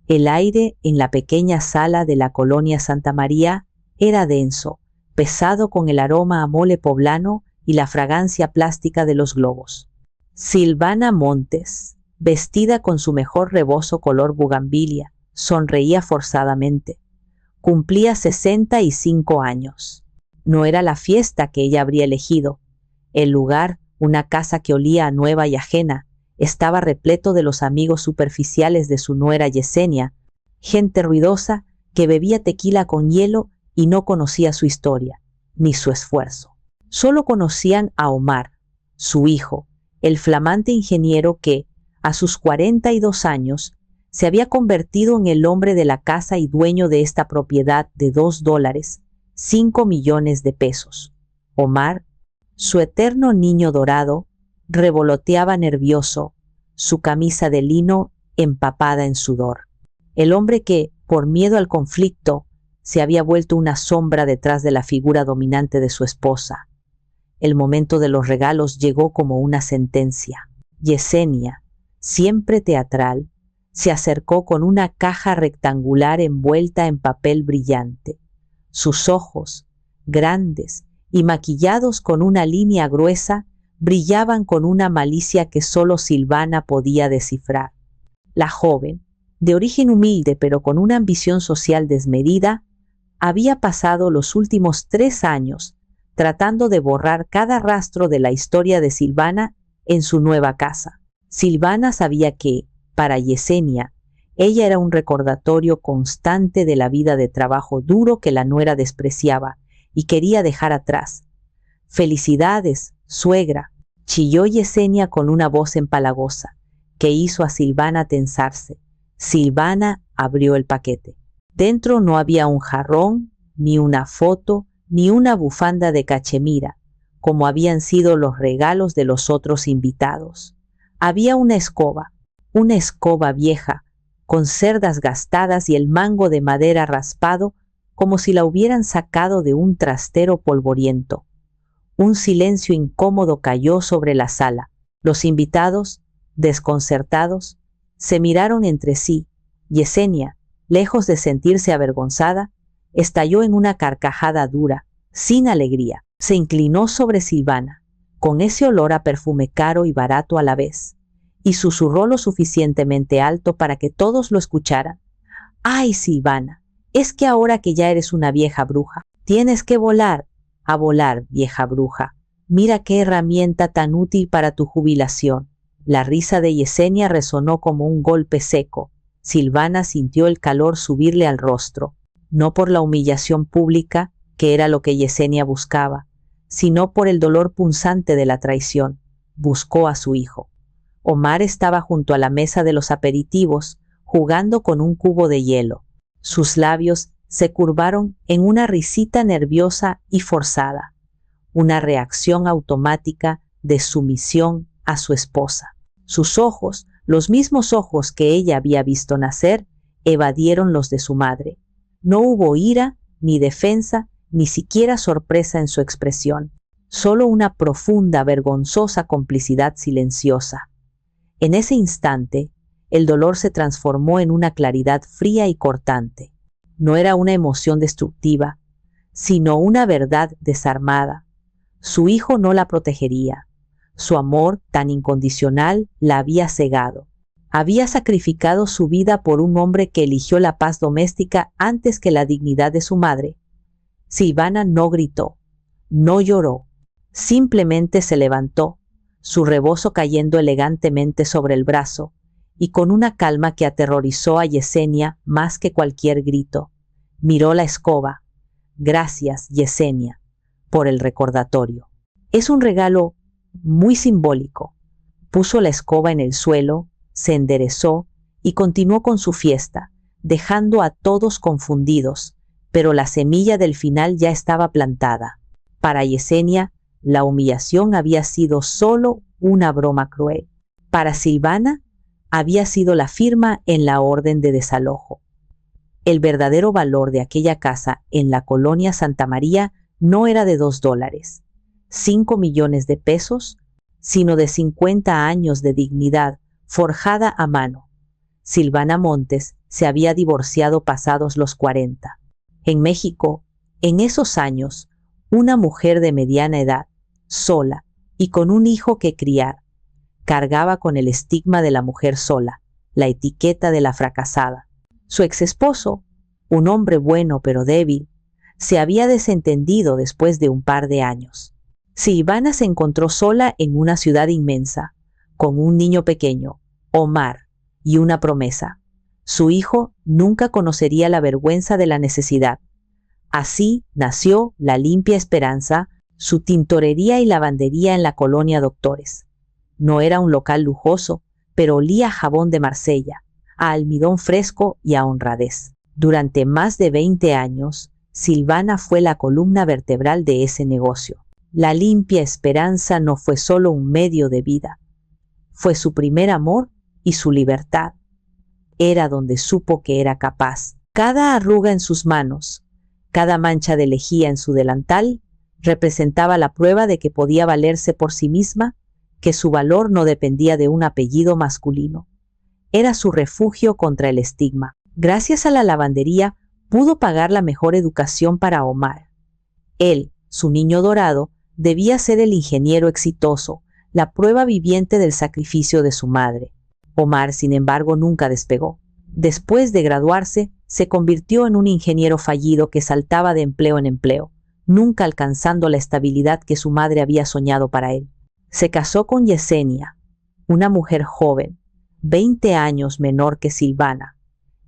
El aire en la pequeña sala de la colonia Santa María era denso, pesado con el aroma a mole poblano y la fragancia plástica de los globos. Silvana Montes, vestida con su mejor rebozo color bugambilia, sonreía forzadamente. Cumplía 65 años. No era la fiesta que ella habría elegido. El lugar, una casa que olía a nueva y ajena, estaba repleto de los amigos superficiales de su nuera Yesenia, gente ruidosa que bebía tequila con hielo y no conocía su historia, ni su esfuerzo. Solo conocían a Omar, su hijo, el flamante ingeniero que, a sus 42 años, se había convertido en el hombre de la casa y dueño de esta propiedad de $2, 5 millones de pesos. Omar, su eterno niño dorado, revoloteaba nervioso, su camisa de lino empapada en sudor. El hombre que, por miedo al conflicto, se había vuelto una sombra detrás de la figura dominante de su esposa. El momento de los regalos llegó como una sentencia. Yesenia, siempre teatral, se acercó con una caja rectangular envuelta en papel brillante. Sus ojos, grandes y maquillados con una línea gruesa, brillaban con una malicia que solo Silvana podía descifrar. La joven, de origen humilde pero con una ambición social desmedida, había pasado los últimos 3 años tratando de borrar cada rastro de la historia de Silvana en su nueva casa. Silvana sabía que, para Yesenia, ella era un recordatorio constante de la vida de trabajo duro que la nuera despreciaba y quería dejar atrás. «Felicidades, suegra», chilló Yesenia con una voz empalagosa, que hizo a Silvana tensarse. Silvana abrió el paquete. Dentro no había un jarrón, ni una foto, ni una bufanda de cachemira, como habían sido los regalos de los otros invitados. Había una escoba vieja, con cerdas gastadas y el mango de madera raspado como si la hubieran sacado de un trastero polvoriento. Un silencio incómodo cayó sobre la sala. Los invitados, desconcertados, se miraron entre sí. Yesenia, lejos de sentirse avergonzada, estalló en una carcajada dura, sin alegría. Se inclinó sobre Silvana, con ese olor a perfume caro y barato a la vez, y susurró lo suficientemente alto para que todos lo escucharan. «Ay, Silvana, es que ahora que ya eres una vieja bruja, tienes que volar. A volar, vieja bruja. Mira qué herramienta tan útil para tu jubilación». La risa de Yesenia resonó como un golpe seco. Silvana sintió el calor subirle al rostro, no por la humillación pública, que era lo que Yesenia buscaba, sino por el dolor punzante de la traición. Buscó a su hijo. Omar estaba junto a la mesa de los aperitivos, jugando con un cubo de hielo. Sus labios se curvaron en una risita nerviosa y forzada, una reacción automática de sumisión a su esposa. Sus ojos, los mismos ojos que ella había visto nacer, evadieron los de su madre. No hubo ira, ni defensa, ni siquiera sorpresa en su expresión, solo una profunda, vergonzosa complicidad silenciosa. En ese instante, el dolor se transformó en una claridad fría y cortante. No era una emoción destructiva, sino una verdad desarmada. Su hijo no la protegería. Su amor tan incondicional la había cegado. Había sacrificado su vida por un hombre que eligió la paz doméstica antes que la dignidad de su madre. Silvana no gritó, no lloró, simplemente se levantó, su rebozo cayendo elegantemente sobre el brazo, y con una calma que aterrorizó a Yesenia más que cualquier grito, miró la escoba. «Gracias, Yesenia, por el recordatorio. Es un regalo muy simbólico». Puso la escoba en el suelo, se enderezó y continuó con su fiesta, dejando a todos confundidos, pero la semilla del final ya estaba plantada. Para Yesenia, la humillación había sido solo una broma cruel. Para Silvana, había sido la firma en la orden de desalojo. El verdadero valor de aquella casa en la colonia Santa María no era de $2, 5 millones de pesos, sino de 50 años de dignidad forjada a mano. Silvana Montes, se había divorciado pasados los 40. En México, en esos años, una mujer de mediana edad, sola y con un hijo que criar, cargaba con el estigma de la mujer sola, la etiqueta de la fracasada. Su exesposo, un hombre bueno pero débil, se había desentendido después de un par de años. Silvana se encontró sola en una ciudad inmensa, con un niño pequeño, Omar, y una promesa. Su hijo nunca conocería la vergüenza de la necesidad. Así nació La Limpia Esperanza, su tintorería y lavandería en la colonia Doctores. No era un local lujoso, pero olía a jabón de Marsella, a almidón fresco y a honradez. Durante más de 20 años, Silvana fue la columna vertebral de ese negocio. La Limpia Esperanza no fue solo un medio de vida, fue su primer amor y su libertad. Era donde supo que era capaz. Cada arruga en sus manos, cada mancha de lejía en su delantal, representaba la prueba de que podía valerse por sí misma, que su valor no dependía de un apellido masculino. Era su refugio contra el estigma. Gracias a la lavandería, pudo pagar la mejor educación para Omar. Él, su niño dorado, debía ser el ingeniero exitoso, la prueba viviente del sacrificio de su madre. Omar, sin embargo, nunca despegó. Después de graduarse, se convirtió en un ingeniero fallido que saltaba de empleo en empleo, nunca alcanzando la estabilidad que su madre había soñado para él. Se casó con Yesenia, una mujer joven, 20 años menor que Silvana,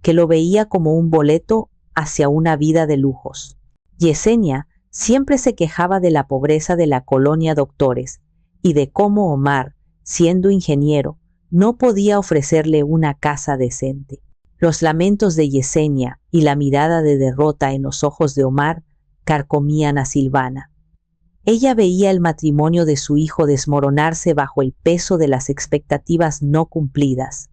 que lo veía como un boleto hacia una vida de lujos. Yesenia siempre se quejaba de la pobreza de la colonia Doctores y de cómo Omar, siendo ingeniero, no podía ofrecerle una casa decente. Los lamentos de Yesenia y la mirada de derrota en los ojos de Omar carcomían a Silvana. Ella veía el matrimonio de su hijo desmoronarse bajo el peso de las expectativas no cumplidas.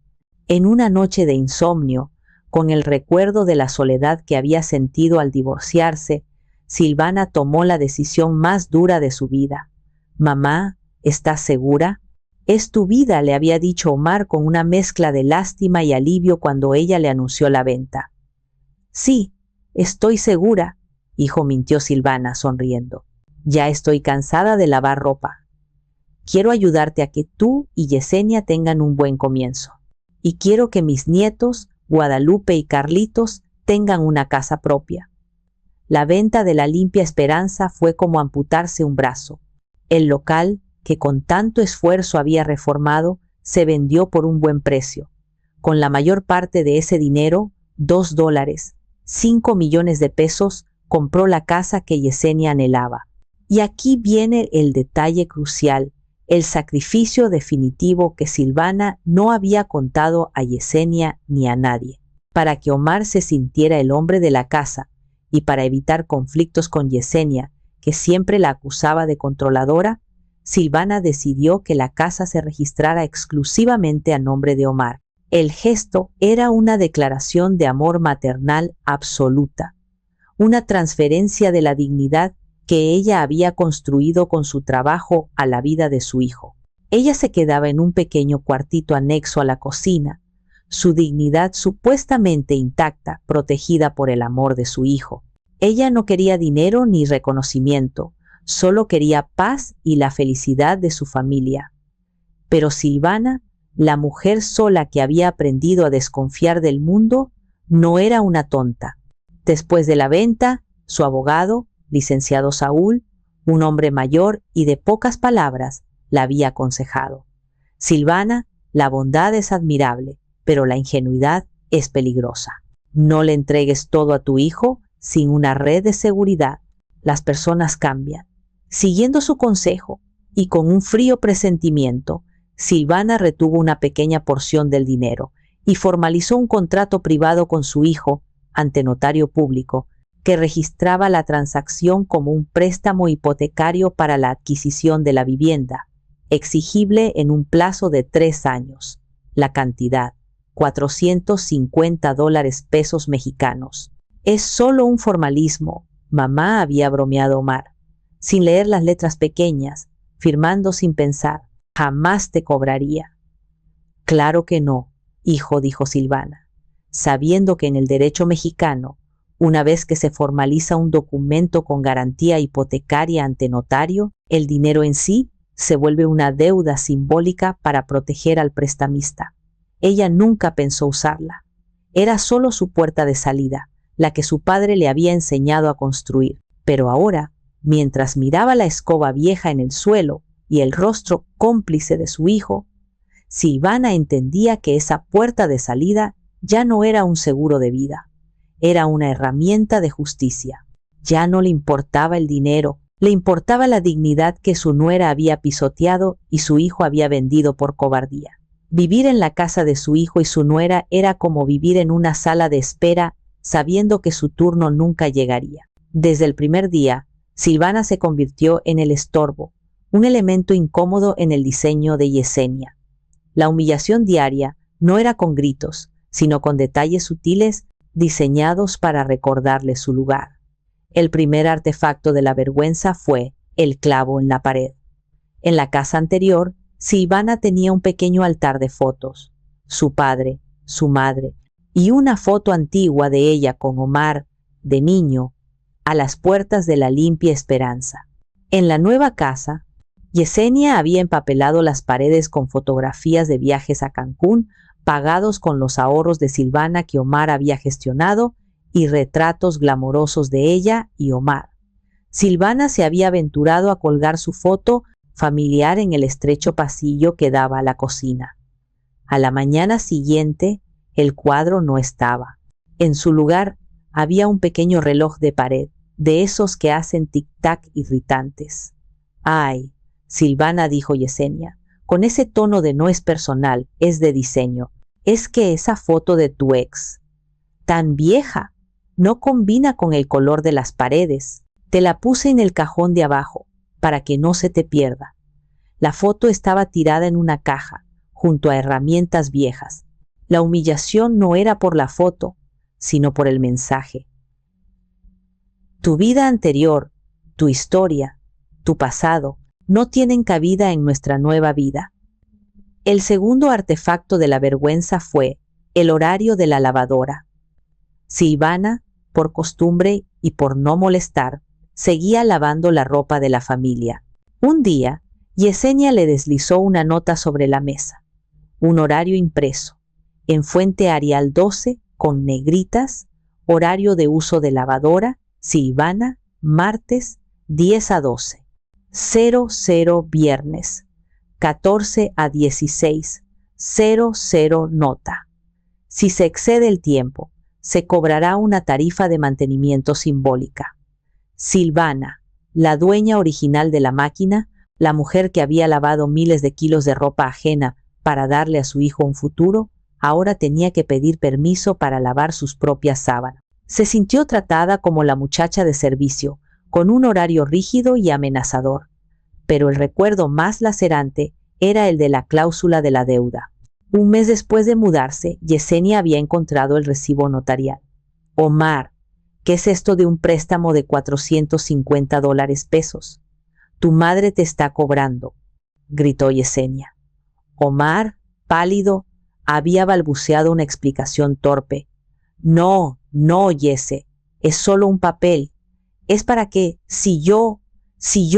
En una noche de insomnio, con el recuerdo de la soledad que había sentido al divorciarse, Silvana tomó la decisión más dura de su vida. «Mamá, ¿estás segura?» «Es tu vida», le había dicho Omar con una mezcla de lástima y alivio cuando ella le anunció la venta. «Sí, estoy segura», hijo, mintió Silvana sonriendo. «Ya estoy cansada de lavar ropa. Quiero ayudarte a que tú y Yesenia tengan un buen comienzo. Y quiero que mis nietos, Guadalupe y Carlitos, tengan una casa propia». La venta de La Limpia Esperanza fue como amputarse un brazo. El local, que con tanto esfuerzo había reformado, se vendió por un buen precio. Con la mayor parte de ese dinero, $2, 5 millones de pesos, compró la casa que Yesenia anhelaba. Y aquí viene el detalle crucial, el sacrificio definitivo que Silvana no había contado a Yesenia ni a nadie. Para que Omar se sintiera el hombre de la casa y para evitar conflictos con Yesenia, que siempre la acusaba de controladora, Silvana decidió que la casa se registrara exclusivamente a nombre de Omar. El gesto era una declaración de amor maternal absoluta, una transferencia de la dignidad que ella había construido con su trabajo a la vida de su hijo. Ella se quedaba en un pequeño cuartito anexo a la cocina, su dignidad supuestamente intacta, protegida por el amor de su hijo. Ella no quería dinero ni reconocimiento, solo quería paz y la felicidad de su familia. Pero Silvana, la mujer sola que había aprendido a desconfiar del mundo, no era una tonta. Después de la venta, su abogado, licenciado Saúl, un hombre mayor y de pocas palabras, la había aconsejado: «Silvana, la bondad es admirable, pero la ingenuidad es peligrosa. No le entregues todo a tu hijo sin una red de seguridad. Las personas cambian». Siguiendo su consejo y con un frío presentimiento, Silvana retuvo una pequeña porción del dinero y formalizó un contrato privado con su hijo ante notario público que registraba la transacción como un préstamo hipotecario para la adquisición de la vivienda, exigible en un plazo de 3 años. La cantidad, $450 pesos mexicanos. «Es solo un formalismo», mamá había bromeado Omar, sin leer las letras pequeñas, firmando sin pensar. «Jamás te cobraría». «Claro que no», hijo, dijo Silvana, sabiendo que en el derecho mexicano, una vez que se formaliza un documento con garantía hipotecaria ante notario, el dinero en sí se vuelve una deuda simbólica para proteger al prestamista. Ella nunca pensó usarla. Era solo su puerta de salida, la que su padre le había enseñado a construir. Pero ahora, mientras miraba la escoba vieja en el suelo y el rostro cómplice de su hijo, Silvana entendía que esa puerta de salida ya no era un seguro de vida. Era una herramienta de justicia. Ya no le importaba el dinero, le importaba la dignidad que su nuera había pisoteado y su hijo había vendido por cobardía. Vivir en la casa de su hijo y su nuera era como vivir en una sala de espera, sabiendo que su turno nunca llegaría. Desde el primer día, Silvana se convirtió en el estorbo, un elemento incómodo en el diseño de Yesenia. La humillación diaria no era con gritos, sino con detalles sutiles diseñados para recordarle su lugar. El primer artefacto de la vergüenza fue el clavo en la pared. En la casa anterior, Silvana tenía un pequeño altar de fotos, su padre, su madre, y una foto antigua de ella con Omar, de niño, a las puertas de la limpia esperanza. En la nueva casa, Yesenia había empapelado las paredes con fotografías de viajes a Cancún, pagados con los ahorros de Silvana que Omar había gestionado, y retratos glamorosos de ella y Omar. Silvana se había aventurado a colgar su foto familiar en el estrecho pasillo que daba a la cocina. A la mañana siguiente, el cuadro no estaba. En su lugar había un pequeño reloj de pared, de esos que hacen tic-tac irritantes. «Ay», Silvana, dijo Yesenia, con ese tono de no es personal, es de diseño. «Es que esa foto de tu ex, tan vieja, no combina con el color de las paredes. Te la puse en el cajón de abajo, para que no se te pierda». La foto estaba tirada en una caja, junto a herramientas viejas. La humillación no era por la foto, sino por el mensaje. Tu vida anterior, tu historia, tu pasado, no tienen cabida en nuestra nueva vida. El segundo artefacto de la vergüenza fue el horario de la lavadora. Silvana, por costumbre y por no molestar, seguía lavando la ropa de la familia. Un día, Yesenia le deslizó una nota sobre la mesa, un horario impreso, en fuente Arial 12, con negritas, horario de uso de lavadora, Silvana, martes, 10 a 12, 00 viernes, 14 a 16, 00 nota. Si se excede el tiempo, se cobrará una tarifa de mantenimiento simbólica. Silvana, la dueña original de la máquina, la mujer que había lavado miles de kilos de ropa ajena para darle a su hijo un futuro, ahora tenía que pedir permiso para lavar sus propias sábanas. Se sintió tratada como la muchacha de servicio, con un horario rígido y amenazador. Pero el recuerdo más lacerante era el de la cláusula de la deuda. Un mes después de mudarse, Yesenia había encontrado el recibo notarial. Omar, ¿qué es esto de un préstamo de $450 pesos? Tu madre te está cobrando, gritó Yesenia. Omar, pálido, había balbuceado una explicación torpe. No, Yese, es solo un papel. Es para que, si yo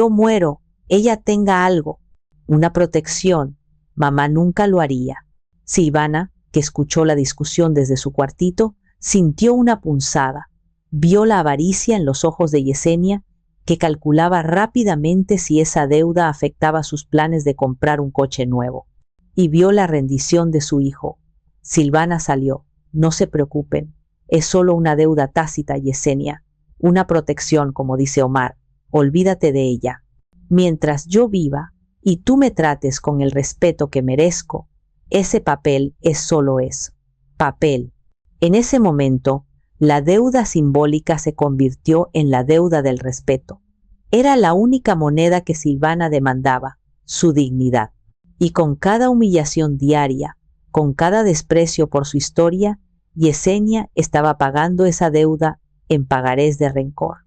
muero, ella tenga algo, una protección. Mamá nunca lo haría. Silvana, que escuchó la discusión desde su cuartito, sintió una punzada. Vio la avaricia en los ojos de Yesenia, que calculaba rápidamente si esa deuda afectaba sus planes de comprar un coche nuevo. Y vio la rendición de su hijo. Silvana salió. No se preocupen, es solo una deuda tácita, Yesenia. Una protección, como dice Omar. Olvídate de ella. Mientras yo viva y tú me trates con el respeto que merezco, ese papel es solo eso, papel. En ese momento, la deuda simbólica se convirtió en la deuda del respeto. Era la única moneda que Silvana demandaba, su dignidad. Y con cada humillación diaria, con cada desprecio por su historia, Yesenia estaba pagando esa deuda en pagarés de rencor.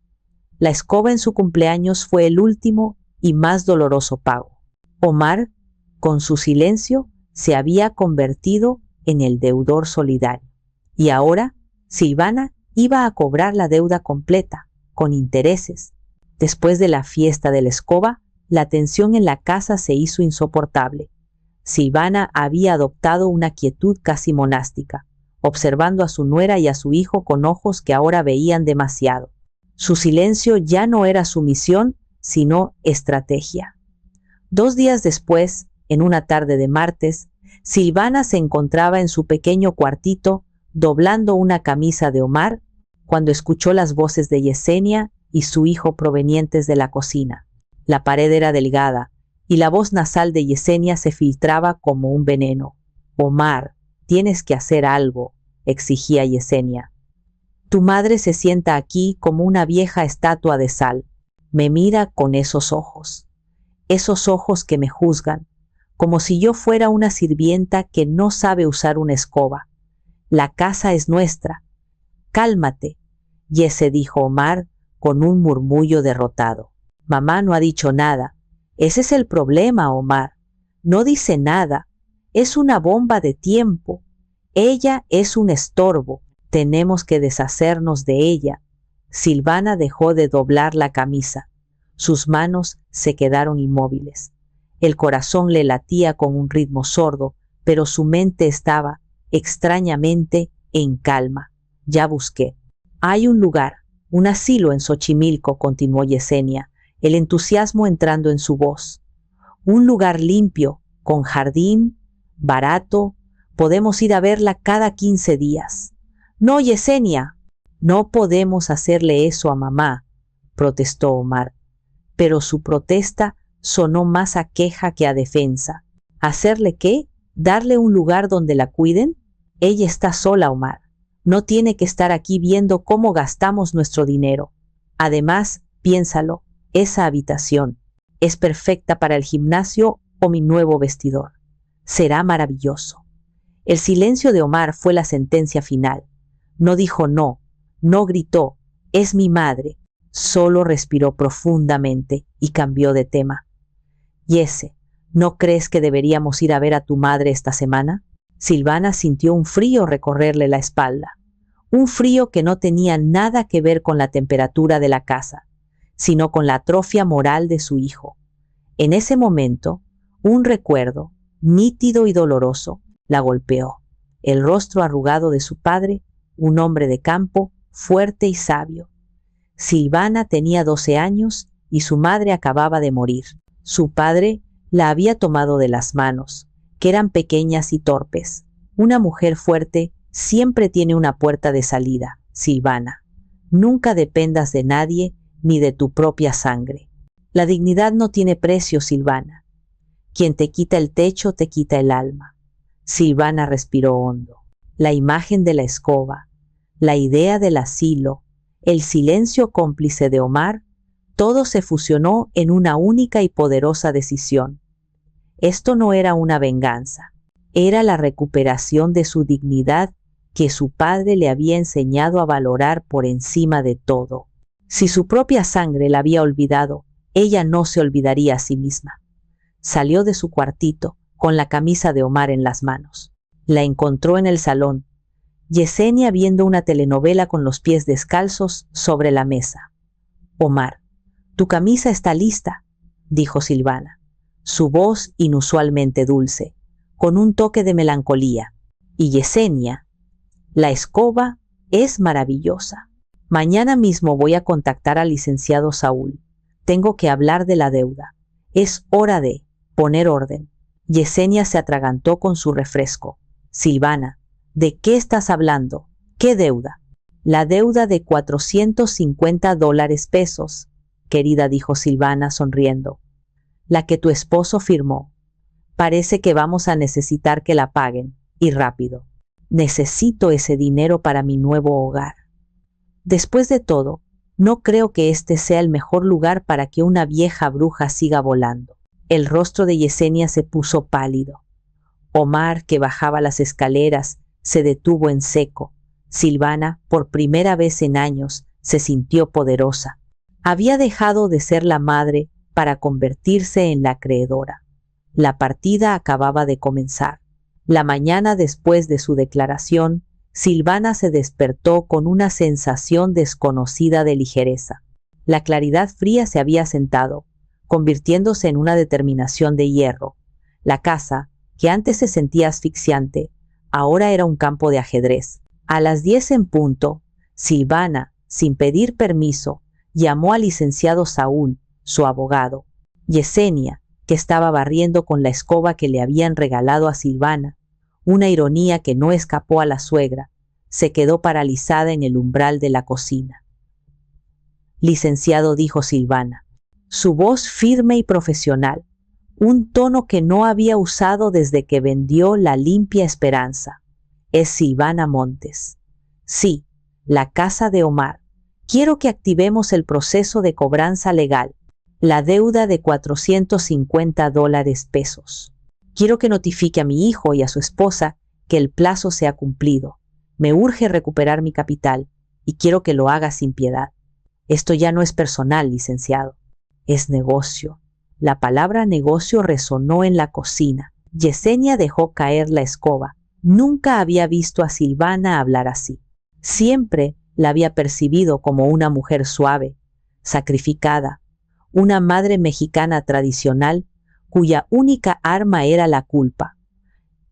La escoba en su cumpleaños fue el último y más doloroso pago. Omar, con su silencio, se había convertido en el deudor solidario. Y ahora, Silvana iba a cobrar la deuda completa, con intereses. Después de la fiesta de la escoba, la tensión en la casa se hizo insoportable. Silvana había adoptado una quietud casi monástica, observando a su nuera y a su hijo con ojos que ahora veían demasiado. Su silencio ya no era sumisión, sino estrategia. 2 días después, en una tarde de martes, Silvana se encontraba en su pequeño cuartito doblando una camisa de Omar cuando escuchó las voces de Yesenia y su hijo provenientes de la cocina. La pared era delgada y la voz nasal de Yesenia se filtraba como un veneno. «Omar, tienes que hacer algo», exigía Yesenia. «Tu madre se sienta aquí como una vieja estatua de sal. Me mira con esos ojos que me juzgan, como si yo fuera una sirvienta que no sabe usar una escoba. La casa es nuestra. Cálmate», Yese dijo Omar con un murmullo derrotado. «Mamá no ha dicho nada. Ese es el problema, Omar. No dice nada. Es una bomba de tiempo. Ella es un estorbo. Tenemos que deshacernos de ella». Silvana dejó de doblar la camisa. Sus manos se quedaron inmóviles. El corazón le latía con un ritmo sordo, pero su mente estaba, extrañamente, en calma. «Ya busqué. Hay un lugar, un asilo en Xochimilco», continuó Yesenia, el entusiasmo entrando en su voz. «Un lugar limpio, con jardín, barato. Podemos ir a verla cada 15 días. «No, Yesenia, no podemos hacerle eso a mamá», protestó Omar. Pero su protesta sonó más a queja que a defensa. ¿Hacerle qué? ¿Darle un lugar donde la cuiden? Ella está sola, Omar. No tiene que estar aquí viendo cómo gastamos nuestro dinero. Además, piénsalo, esa habitación es perfecta para el gimnasio o mi nuevo vestidor. Será maravilloso». El silencio de Omar fue la sentencia final. No dijo no, no gritó, «Es mi madre». Solo respiró profundamente y cambió de tema. «Yese, ¿no crees que deberíamos ir a ver a tu madre esta semana?» Silvana sintió un frío recorrerle la espalda. Un frío que no tenía nada que ver con la temperatura de la casa, sino con la atrofia moral de su hijo. En ese momento, un recuerdo, nítido y doloroso, la golpeó. El rostro arrugado de su padre, un hombre de campo, fuerte y sabio. Silvana tenía 12 años y su madre acababa de morir. Su padre la había tomado de las manos, que eran pequeñas y torpes. Una mujer fuerte siempre tiene una puerta de salida, Silvana. Nunca dependas de nadie ni de tu propia sangre. La dignidad no tiene precio, Silvana. Quien te quita el techo te quita el alma. Silvana respiró hondo. La imagen de la escoba, la idea del asilo, el silencio cómplice de Omar, todo se fusionó en una única y poderosa decisión. Esto no era una venganza, era la recuperación de su dignidad que su padre le había enseñado a valorar por encima de todo. Si su propia sangre la había olvidado, ella no se olvidaría a sí misma. Salió de su cuartito con la camisa de Omar en las manos. La encontró en el salón, Yesenia viendo una telenovela con los pies descalzos sobre la mesa. «Omar, tu camisa está lista», dijo Silvana, su voz inusualmente dulce, con un toque de melancolía. «Y Yesenia, la escoba es maravillosa. Mañana mismo voy a contactar al licenciado Saúl. Tengo que hablar de la deuda. Es hora de poner orden». Yesenia se atragantó con su refresco. «Silvana, ¿de qué estás hablando? ¿Qué deuda?» «La deuda de $450, querida», dijo Silvana sonriendo. «La que tu esposo firmó. Parece que vamos a necesitar que la paguen, y rápido. Necesito ese dinero para mi nuevo hogar. Después de todo, no creo que este sea el mejor lugar para que una vieja bruja siga volando». El rostro de Yesenia se puso pálido. Omar, que bajaba las escaleras, se detuvo en seco. Silvana, por primera vez en años, se sintió poderosa. Había dejado de ser la madre para convertirse en la acreedora. La partida acababa de comenzar. La mañana después de su declaración, Silvana se despertó con una sensación desconocida de ligereza. La claridad fría se había asentado, convirtiéndose en una determinación de hierro. La casa, que antes se sentía asfixiante, ahora era un campo de ajedrez. A las 10 en punto, Silvana, sin pedir permiso, llamó al licenciado Saúl, su abogado. Yesenia, que estaba barriendo con la escoba que le habían regalado a Silvana, una ironía que no escapó a la suegra, se quedó paralizada en el umbral de la cocina. Licenciado, dijo Silvana, su voz firme y profesional, un tono que no había usado desde que vendió La Limpia Esperanza. Es Silvana Montes. Sí, la casa de Omar. Quiero que activemos el proceso de cobranza legal. La deuda de $450. Quiero que notifique a mi hijo y a su esposa que el plazo se ha cumplido. Me urge recuperar mi capital y quiero que lo haga sin piedad. Esto ya no es personal, licenciado. Es negocio. La palabra negocio resonó en la cocina. Yesenia dejó caer la escoba. Nunca había visto a Silvana hablar así. Siempre la había percibido como una mujer suave, sacrificada, una madre mexicana tradicional cuya única arma era la culpa.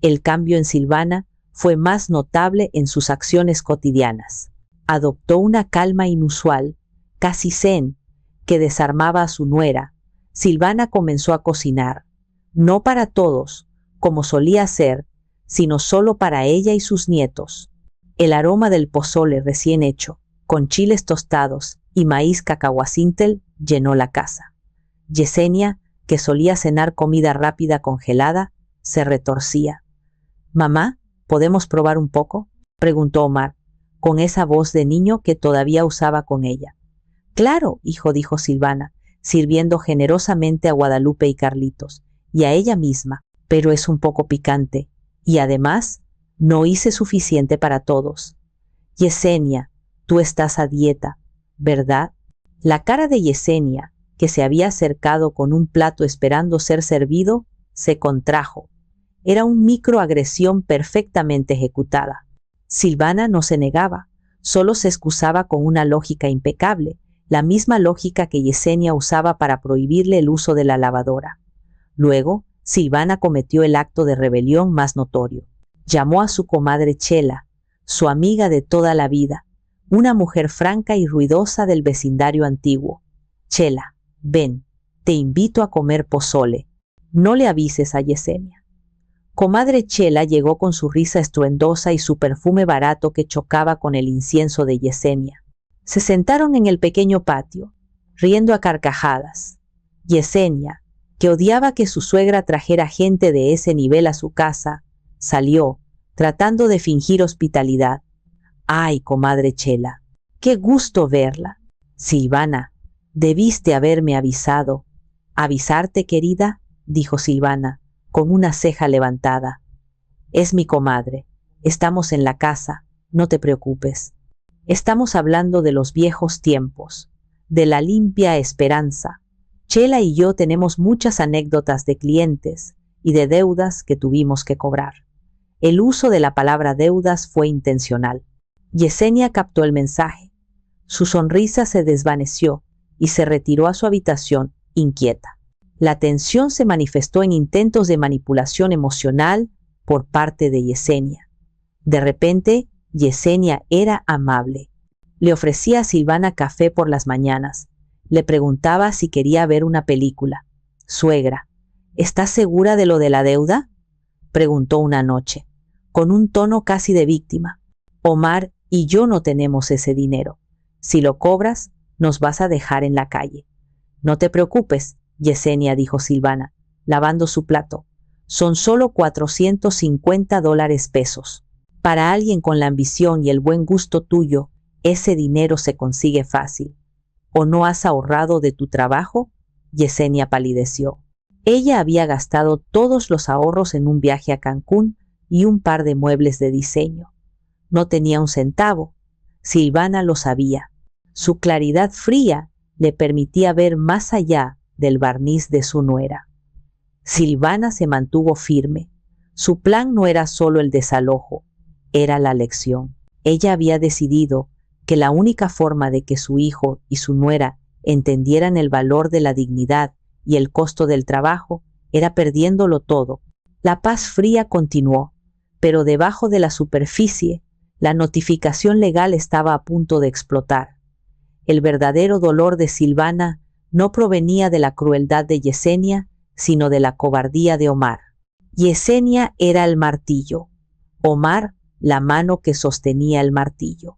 El cambio en Silvana fue más notable en sus acciones cotidianas. Adoptó una calma inusual, casi zen, que desarmaba a su nuera. Silvana comenzó a cocinar, no para todos, como solía hacer, sino solo para ella y sus nietos. El aroma del pozole recién hecho, con chiles tostados y maíz cacahuacintel, llenó la casa. Yesenia, que solía cenar comida rápida congelada, se retorcía. «Mamá, ¿podemos probar un poco?», preguntó Omar, con esa voz de niño que todavía usaba con ella. «Claro, hijo», dijo Silvana, sirviendo generosamente a Guadalupe y Carlitos, y a ella misma, «pero es un poco picante, y además, no hice suficiente para todos». «Yesenia, tú estás a dieta, ¿verdad?». La cara de Yesenia, que se había acercado con un plato esperando ser servido, se contrajo. Era una microagresión perfectamente ejecutada. Silvana no se negaba, solo se excusaba con una lógica impecable, la misma lógica que Yesenia usaba para prohibirle el uso de la lavadora. Luego, Silvana cometió el acto de rebelión más notorio. Llamó a su comadre Chela, su amiga de toda la vida, una mujer franca y ruidosa del vecindario antiguo. «Chela, ven, te invito a comer pozole. No le avises a Yesenia». Comadre Chela llegó con su risa estruendosa y su perfume barato que chocaba con el incienso de Yesenia. Se sentaron en el pequeño patio, riendo a carcajadas. Yesenia, que odiaba que su suegra trajera gente de ese nivel a su casa, salió, tratando de fingir hospitalidad. «Ay, comadre Chela, qué gusto verla. Silvana, debiste haberme avisado». «¿Avisarte, querida?», dijo Silvana, con una ceja levantada. «Es mi comadre. Estamos en la casa, no te preocupes. Estamos hablando de los viejos tiempos, de La Limpia Esperanza. Chela y yo tenemos muchas anécdotas de clientes y de deudas que tuvimos que cobrar». El uso de la palabra deudas fue intencional. Yesenia captó el mensaje. Su sonrisa se desvaneció y se retiró a su habitación, inquieta. La tensión se manifestó en intentos de manipulación emocional por parte de Yesenia. De repente, Yesenia era amable. Le ofrecía a Silvana café por las mañanas. Le preguntaba si quería ver una película. «Suegra, ¿estás segura de lo de la deuda?», preguntó una noche, con un tono casi de víctima. «Omar y yo no tenemos ese dinero. Si lo cobras, nos vas a dejar en la calle». «No te preocupes», Yesenia, dijo Silvana, lavando su plato. «Son solo $450. Para alguien con la ambición y el buen gusto tuyo, ese dinero se consigue fácil. ¿O no has ahorrado de tu trabajo?». Yesenia palideció. Ella había gastado todos los ahorros en un viaje a Cancún y un par de muebles de diseño. No tenía un centavo. Silvana lo sabía. Su claridad fría le permitía ver más allá del barniz de su nuera. Silvana se mantuvo firme. Su plan no era solo el desalojo, era la lección. Ella había decidido que la única forma de que su hijo y su nuera entendieran el valor de la dignidad y el costo del trabajo era perdiéndolo todo. La paz fría continuó, pero debajo de la superficie, la notificación legal estaba a punto de explotar. El verdadero dolor de Silvana no provenía de la crueldad de Yesenia, sino de la cobardía de Omar. Yesenia era el martillo, Omar la mano que sostenía el martillo.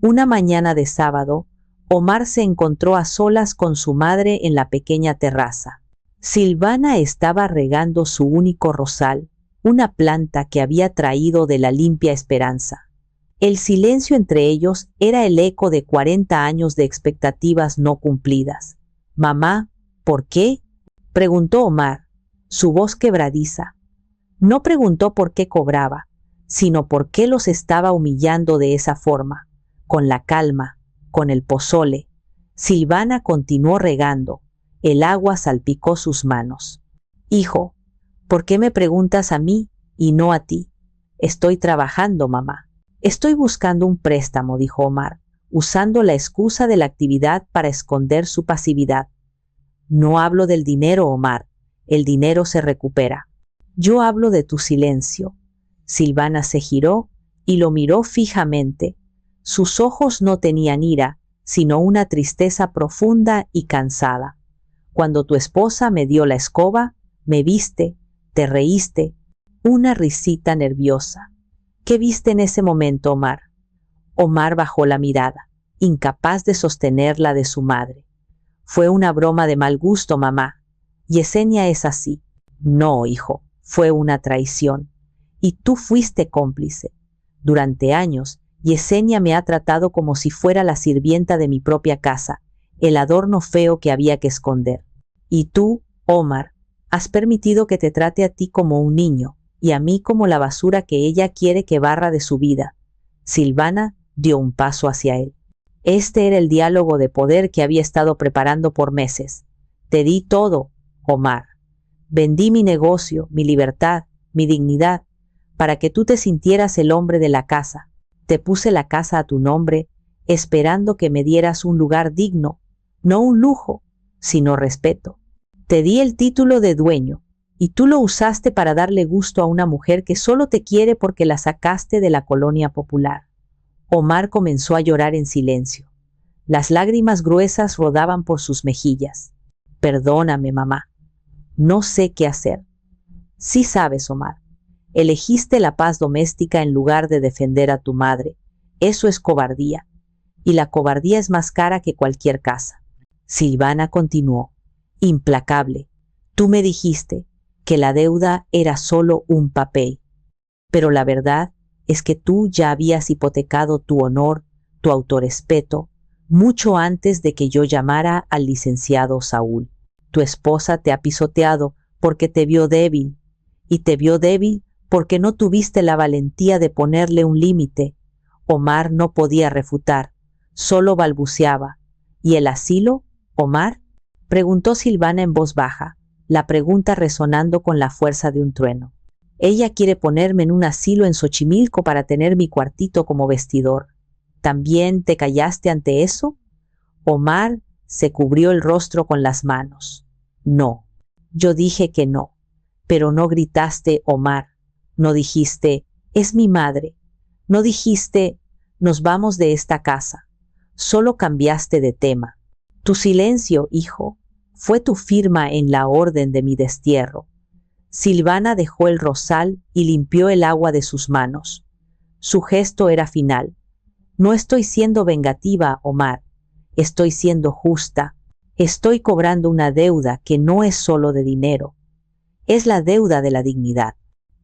Una mañana de sábado, Omar se encontró a solas con su madre en la pequeña terraza. Silvana estaba regando su único rosal, una planta que había traído de la limpia esperanza. El silencio entre ellos era el eco de 40 años de expectativas no cumplidas. «Mamá, ¿por qué?», preguntó Omar, su voz quebradiza. No preguntó por qué cobraba, sino por qué los estaba humillando de esa forma, con la calma, con el pozole. Silvana continuó regando. El agua salpicó sus manos. «Hijo, ¿por qué me preguntas a mí y no a ti?» «Estoy trabajando, mamá». «Estoy buscando un préstamo», dijo Omar, usando la excusa de la actividad para esconder su pasividad. «No hablo del dinero, Omar. El dinero se recupera. Yo hablo de tu silencio». Silvana se giró y lo miró fijamente. Sus ojos no tenían ira, sino una tristeza profunda y cansada. «Cuando tu esposa me dio la escoba, me viste, te reíste». Una risita nerviosa. «¿Qué viste en ese momento, Omar?». Omar bajó la mirada, incapaz de sostener la de su madre. «Fue una broma de mal gusto, mamá. Yesenia es así». «No, hijo, fue una traición. Y tú fuiste cómplice. Durante años, Yesenia me ha tratado como si fuera la sirvienta de mi propia casa, el adorno feo que había que esconder. Y tú, Omar, has permitido que te trate a ti como un niño, y a mí como la basura que ella quiere que barra de su vida». Silvana dio un paso hacia él. Este era el diálogo de poder que había estado preparando por meses. «Te di todo, Omar. Vendí mi negocio, mi libertad, mi dignidad, para que tú te sintieras el hombre de la casa. Te puse la casa a tu nombre, esperando que me dieras un lugar digno, no un lujo, sino respeto. Te di el título de dueño, y tú lo usaste para darle gusto a una mujer que solo te quiere porque la sacaste de la colonia popular». Omar comenzó a llorar en silencio. Las lágrimas gruesas rodaban por sus mejillas. «Perdóname, mamá. No sé qué hacer». «Sí sabes, Omar. Elegiste la paz doméstica en lugar de defender a tu madre. Eso es cobardía. Y la cobardía es más cara que cualquier casa». Silvana continuó, implacable. «Tú me dijiste que la deuda era solo un papel. Pero la verdad es que tú ya habías hipotecado tu honor, tu autorrespeto, mucho antes de que yo llamara al licenciado Saúl. Tu esposa te ha pisoteado porque te vio débil, y te vio débil porque no tuviste la valentía de ponerle un límite». Omar no podía refutar, solo balbuceaba. «¿Y el asilo, Omar?», preguntó Silvana en voz baja, la pregunta resonando con la fuerza de un trueno. «Ella quiere ponerme en un asilo en Xochimilco para tener mi cuartito como vestidor. ¿También te callaste ante eso?». Omar se cubrió el rostro con las manos. «No, yo dije que no, pero no gritaste, Omar. No dijiste, es mi madre. No dijiste, nos vamos de esta casa. Solo cambiaste de tema. Tu silencio, hijo, fue tu firma en la orden de mi destierro». Silvana dejó el rosal y limpió el agua de sus manos. Su gesto era final. «No estoy siendo vengativa, Omar. Estoy siendo justa. Estoy cobrando una deuda que no es solo de dinero. Es la deuda de la dignidad.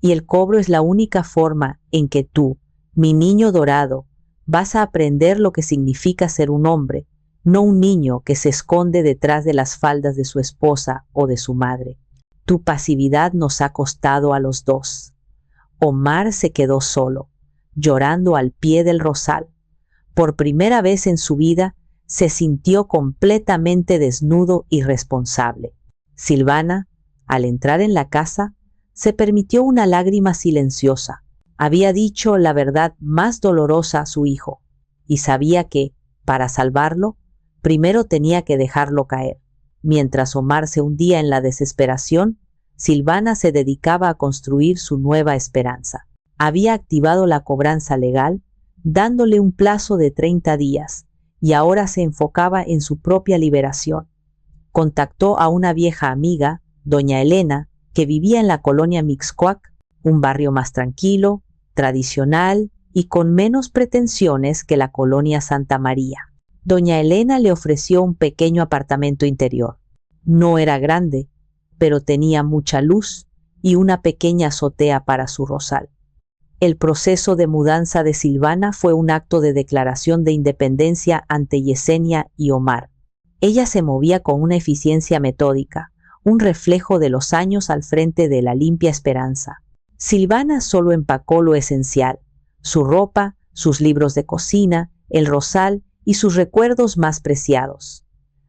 Y el cobro es la única forma en que tú, mi niño dorado, vas a aprender lo que significa ser un hombre, no un niño que se esconde detrás de las faldas de su esposa o de su madre. Tu pasividad nos ha costado a los dos». Omar se quedó solo, llorando al pie del rosal. Por primera vez en su vida, se sintió completamente desnudo y responsable. Silvana, al entrar en la casa, Se permitió una lágrima silenciosa. Había dicho la verdad más dolorosa a su hijo, y sabía que, para salvarlo, primero tenía que dejarlo caer. Mientras Omar se hundía en la desesperación, Silvana se dedicaba a construir su nueva esperanza. Había activado la cobranza legal, dándole un plazo de 30 días, y ahora se enfocaba en su propia liberación. Contactó a una vieja amiga, doña Elena, que vivía en la colonia Mixcoac, un barrio más tranquilo, tradicional y con menos pretensiones que la colonia Santa María. Doña Elena le ofreció un pequeño apartamento interior. No era grande, pero tenía mucha luz y una pequeña azotea para su rosal. El proceso de mudanza de Silvana fue un acto de declaración de independencia ante Yesenia y Omar. Ella se movía con una eficiencia metódica, un reflejo de los años al frente de la limpia esperanza. Silvana solo empacó lo esencial: su ropa, sus libros de cocina, el rosal y sus recuerdos más preciados.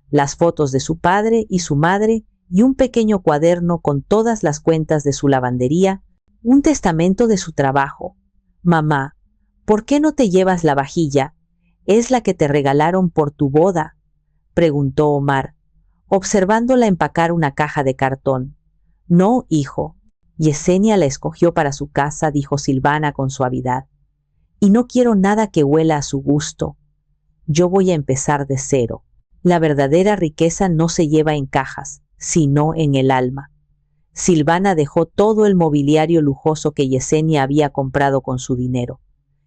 Las fotos de su padre y su madre y un pequeño cuaderno con todas las cuentas de su lavandería, un testamento de su trabajo. Mamá, ¿por qué no te llevas la vajilla? Es la que te regalaron por tu boda, preguntó Omar, observándola empacar una caja de cartón. No, hijo. Yesenia la escogió para su casa, dijo Silvana con suavidad. Y no quiero nada que huela a su gusto. Yo voy a empezar de cero. La verdadera riqueza no se lleva en cajas, sino en el alma. Silvana dejó todo el mobiliario lujoso que Yesenia había comprado con su dinero.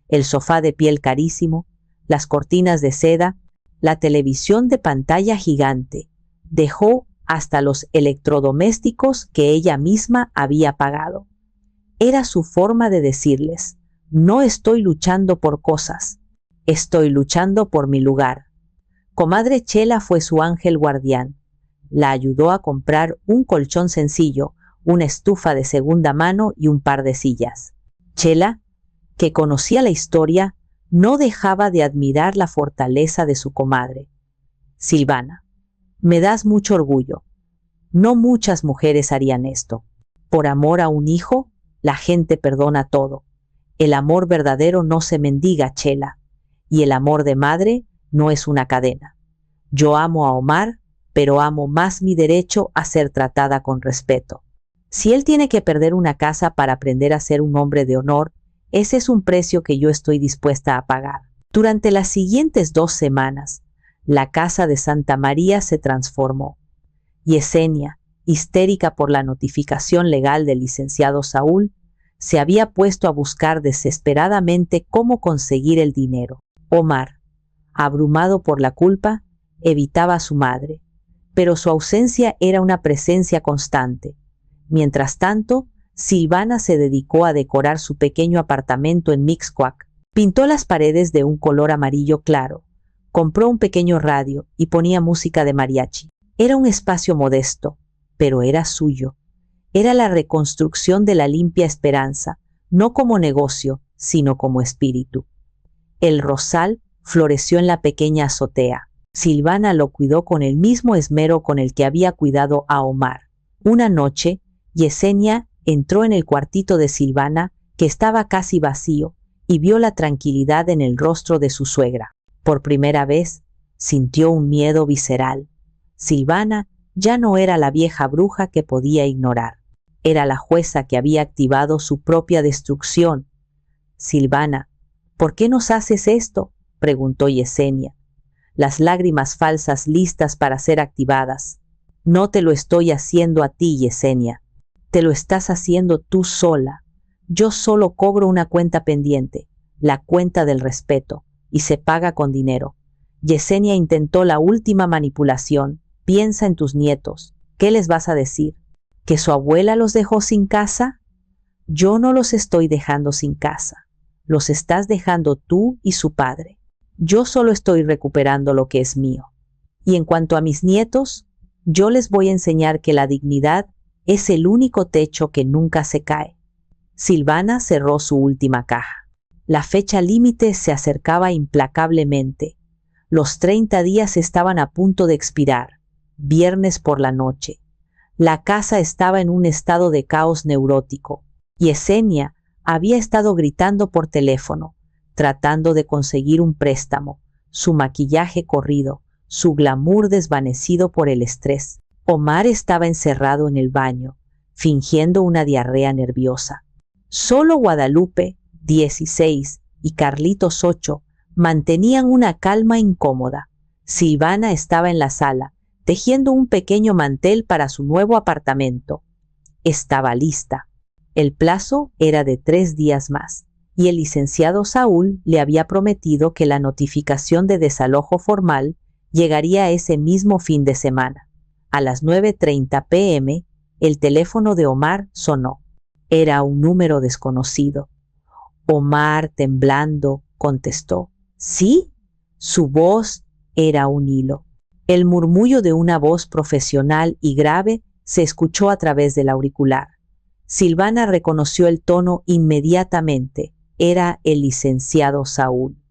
El sofá de piel carísimo, las cortinas de seda, la televisión de pantalla gigante. Dejó hasta los electrodomésticos que ella misma había pagado. Era su forma de decirles: no estoy luchando por cosas, estoy luchando por mi lugar. Comadre Chela fue su ángel guardián. La ayudó a comprar un colchón sencillo, una estufa de segunda mano y un par de sillas. Chela, que conocía la historia, no dejaba de admirar la fortaleza de su comadre. Silvana, me das mucho orgullo. No muchas mujeres harían esto. Por amor a un hijo, la gente perdona todo. El amor verdadero no se mendiga, Chela. Y el amor de madre no es una cadena. Yo amo a Omar, pero amo más mi derecho a ser tratada con respeto. Si él tiene que perder una casa para aprender a ser un hombre de honor, ese es un precio que yo estoy dispuesta a pagar. Durante las siguientes 2 semanas, la casa de Santa María se transformó. Yesenia, histérica por la notificación legal del licenciado Saúl, se había puesto a buscar desesperadamente cómo conseguir el dinero. Omar, abrumado por la culpa, evitaba a su madre, pero su ausencia era una presencia constante. Mientras tanto, Silvana se dedicó a decorar su pequeño apartamento en Mixcoac. Pintó las paredes de un color amarillo claro, compró un pequeño radio y ponía música de mariachi. Era un espacio modesto, pero era suyo. Era la reconstrucción de la limpia esperanza, no como negocio, sino como espíritu. El rosal floreció en la pequeña azotea. Silvana lo cuidó con el mismo esmero con el que había cuidado a Omar. Una noche, Yesenia entró en el cuartito de Silvana, que estaba casi vacío, y vio la tranquilidad en el rostro de su suegra. Por primera vez, sintió un miedo visceral. Silvana ya no era la vieja bruja que podía ignorar. Era la jueza que había activado su propia destrucción. Silvana, ¿por qué nos haces esto?, preguntó Yesenia, las lágrimas falsas listas para ser activadas. No te lo estoy haciendo a ti, Yesenia. Te lo estás haciendo tú sola. Yo solo cobro una cuenta pendiente, la cuenta del respeto, y se paga con dinero. Yesenia intentó la última manipulación. Piensa en tus nietos. ¿Qué les vas a decir? ¿Que su abuela los dejó sin casa? Yo no los estoy dejando sin casa. Los estás dejando tú y su padre. Yo solo estoy recuperando lo que es mío. Y en cuanto a mis nietos, yo les voy a enseñar que la dignidad es el único techo que nunca se cae. Silvana cerró su última caja. La fecha límite se acercaba implacablemente. Los 30 días estaban a punto de expirar. Viernes por la noche. La casa estaba en un estado de caos neurótico. Yesenia había estado gritando por teléfono, tratando de conseguir un préstamo, su maquillaje corrido, su glamour desvanecido por el estrés. Omar estaba encerrado en el baño, fingiendo una diarrea nerviosa. Solo Guadalupe, 16, y Carlitos, 8, mantenían una calma incómoda. Silvana estaba en la sala, tejiendo un pequeño mantel para su nuevo apartamento. Estaba lista. El plazo era de 3 días más, y el licenciado Saúl le había prometido que la notificación de desalojo formal llegaría ese mismo fin de semana. A las 9:30 p.m., el teléfono de Omar sonó. Era un número desconocido. Omar, temblando, contestó. ¿Sí? Su voz era un hilo. El murmullo de una voz profesional y grave se escuchó a través del auricular. Silvana reconoció el tono inmediatamente. Era el licenciado Saúl.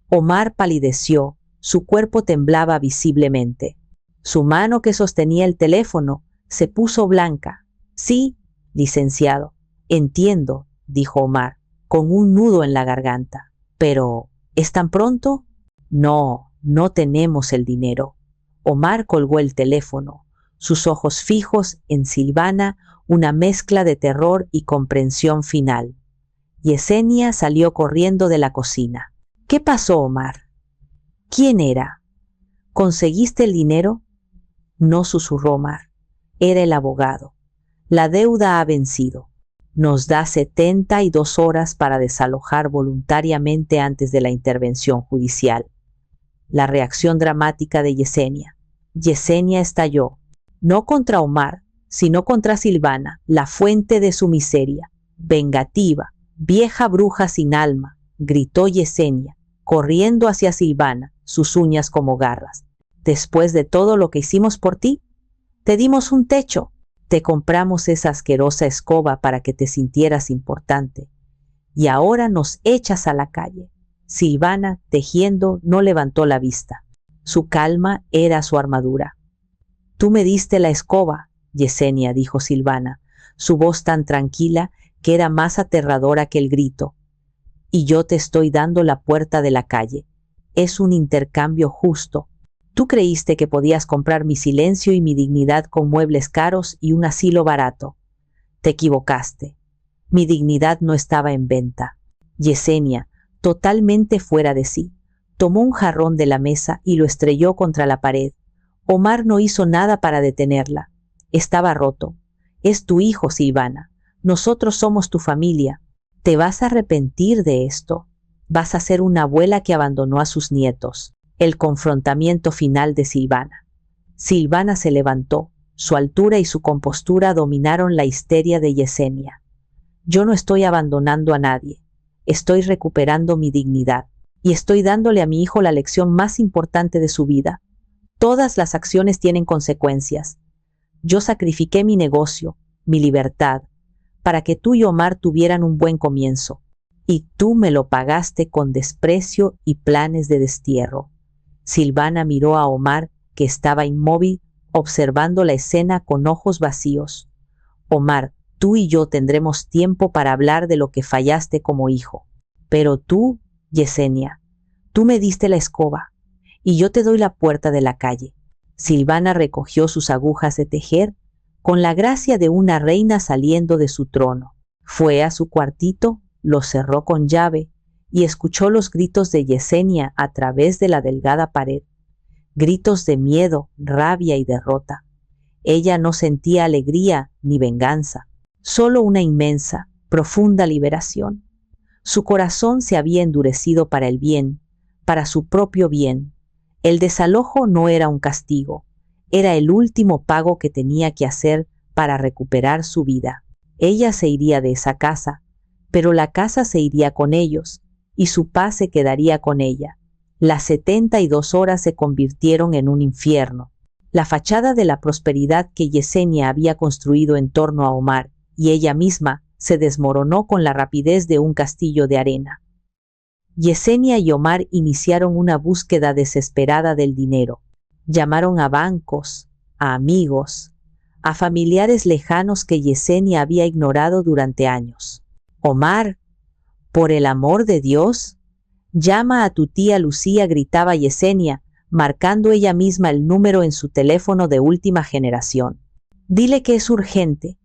Omar palideció, su cuerpo temblaba visiblemente. Su mano que sostenía el teléfono se puso blanca. Sí, licenciado, entiendo, dijo Omar, con un nudo en la garganta. Pero, ¿es tan pronto? No, no tenemos el dinero. Omar colgó el teléfono, sus ojos fijos en Silvana, una mezcla de terror y comprensión final. Yesenia salió corriendo de la cocina. ¿Qué pasó, Omar? ¿Quién era? ¿Conseguiste el dinero? No, susurró Omar. Era el abogado. La deuda ha vencido. Nos da 72 horas para desalojar voluntariamente antes de la intervención judicial. La reacción dramática de Yesenia. Yesenia estalló, no contra Omar, sino contra Silvana, la fuente de su miseria. Vengativa, vieja bruja sin alma, gritó Yesenia, corriendo hacia Silvana, sus uñas como garras. Después de todo lo que hicimos por ti, te dimos un techo, te compramos esa asquerosa escoba para que te sintieras importante, y ahora nos echas a la calle. Silvana, tejiendo, no levantó la vista. Su calma era su armadura. Tú me diste la escoba, Yesenia, dijo Silvana, su voz tan tranquila que era más aterradora que el grito. Y yo te estoy dando la puerta de la calle. Es un intercambio justo. Tú creíste que podías comprar mi silencio y mi dignidad con muebles caros y un asilo barato. Te equivocaste. Mi dignidad no estaba en venta. Yesenia, totalmente fuera de sí, tomó un jarrón de la mesa y lo estrelló contra la pared. Omar no hizo nada para detenerla. Estaba roto. Es tu hijo, Silvana. Nosotros somos tu familia. Te vas a arrepentir de esto. Vas a ser una abuela que abandonó a sus nietos. El confrontamiento final de Silvana. Silvana se levantó. Su altura y su compostura dominaron la histeria de Yesenia. Yo no estoy abandonando a nadie. Estoy recuperando mi dignidad. Y estoy dándole a mi hijo la lección más importante de su vida. Todas las acciones tienen consecuencias. Yo sacrifiqué mi negocio, mi libertad, para que tú y Omar tuvieran un buen comienzo. Y tú me lo pagaste con desprecio y planes de destierro. Silvana miró a Omar, que estaba inmóvil, observando la escena con ojos vacíos. Omar, tú y yo tendremos tiempo para hablar de lo que fallaste como hijo. Pero tú, Yesenia, tú me diste la escoba, y yo te doy la puerta de la calle. Silvana recogió sus agujas de tejer con la gracia de una reina saliendo de su trono. Fue a su cuartito, lo cerró con llave y escuchó los gritos de Yesenia a través de la delgada pared. Gritos de miedo, rabia y derrota. Ella no sentía alegría ni venganza, solo una inmensa, profunda liberación. Su corazón se había endurecido para el bien, para su propio bien. El desalojo no era un castigo, era el último pago que tenía que hacer para recuperar su vida. Ella se iría de esa casa, pero la casa se iría con ellos, y su paz se quedaría con ella. Las 72 horas se convirtieron en un infierno. La fachada de la prosperidad que Yesenia había construido en torno a Omar y ella misma se desmoronó con la rapidez de un castillo de arena. Yesenia y Omar iniciaron una búsqueda desesperada del dinero. Llamaron a bancos, a amigos, a familiares lejanos que Yesenia había ignorado durante años. Omar, por el amor de Dios, llama a tu tía Lucía, gritaba Yesenia, marcando ella misma el número en su teléfono de última generación. Dile que es urgente,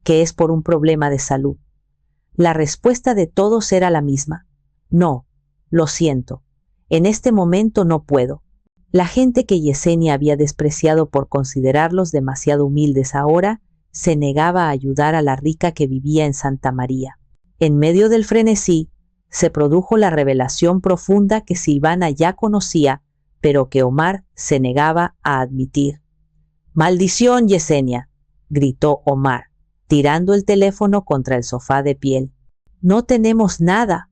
que es por un problema de salud. La respuesta de todos era la misma. No, lo siento, en este momento no puedo. La gente que Yesenia había despreciado por considerarlos demasiado humildes ahora, se negaba a ayudar a la rica que vivía en Santa María. En medio del frenesí, se produjo la revelación profunda que Silvana ya conocía, pero que Omar se negaba a admitir. «¡Maldición, Yesenia!», gritó Omar, tirando el teléfono contra el sofá de piel. «No tenemos nada.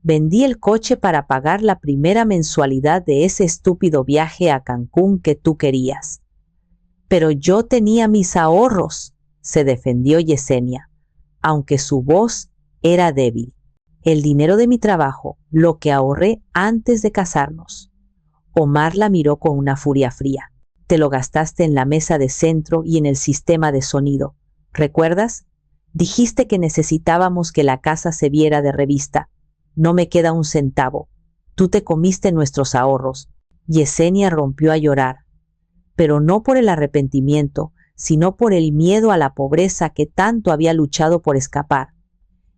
Vendí el coche para pagar la primera mensualidad de ese estúpido viaje a Cancún que tú querías». «Pero yo tenía mis ahorros», se defendió Yesenia, aunque su voz era débil. «El dinero de mi trabajo, lo que ahorré antes de casarnos». Omar la miró con una furia fría. «Te lo gastaste en la mesa de centro y en el sistema de sonido. ¿Recuerdas? Dijiste que necesitábamos que la casa se viera de revista. No me queda un centavo. Tú te comiste nuestros ahorros». Yesenia rompió a llorar, pero no por el arrepentimiento, sino por el miedo a la pobreza que tanto había luchado por escapar.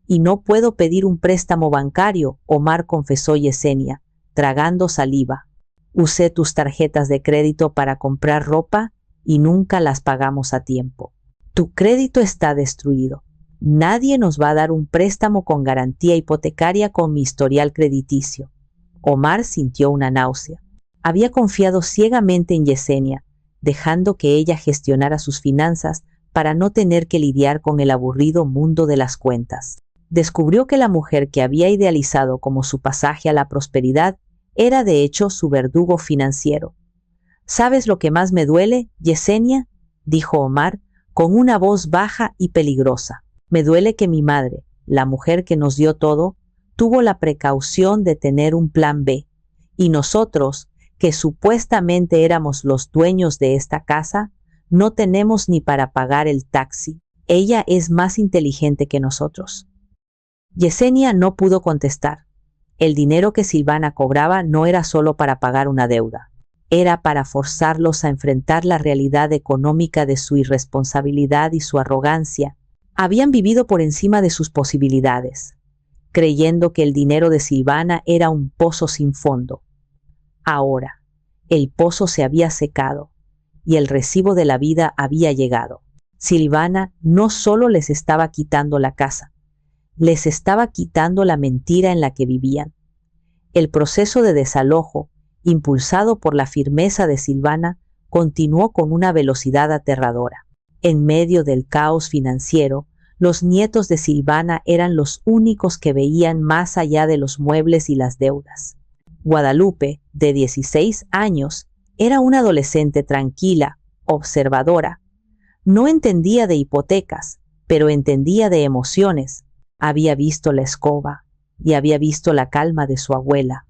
«Y no puedo pedir un préstamo bancario», Omar confesó Yesenia, tragando saliva. «Usé tus tarjetas de crédito para comprar ropa y nunca las pagamos a tiempo. Tu crédito está destruido. Nadie nos va a dar un préstamo con garantía hipotecaria con mi historial crediticio». Omar sintió una náusea. Había confiado ciegamente en Yesenia, dejando que ella gestionara sus finanzas para no tener que lidiar con el aburrido mundo de las cuentas. Descubrió que la mujer que había idealizado como su pasaje a la prosperidad era de hecho su verdugo financiero. «¿Sabes lo que más me duele, Yesenia?», dijo Omar, con una voz baja y peligrosa. «Me duele que mi madre, la mujer que nos dio todo, tuvo la precaución de tener un plan B, y nosotros, que supuestamente éramos los dueños de esta casa, no tenemos ni para pagar el taxi. Ella es más inteligente que nosotros». Yesenia no pudo contestar. El dinero que Silvana cobraba no era solo para pagar una deuda. Era para forzarlos a enfrentar la realidad económica de su irresponsabilidad y su arrogancia. Habían vivido por encima de sus posibilidades, creyendo que el dinero de Silvana era un pozo sin fondo. Ahora, el pozo se había secado y el recibo de la vida había llegado. Silvana no solo les estaba quitando la casa, les estaba quitando la mentira en la que vivían. El proceso de desalojo, impulsado por la firmeza de Silvana, continuó con una velocidad aterradora. En medio del caos financiero, los nietos de Silvana eran los únicos que veían más allá de los muebles y las deudas. Guadalupe, de 16 años, era una adolescente tranquila, observadora. No entendía de hipotecas, pero entendía de emociones. Había visto la escoba y había visto la calma de su abuela.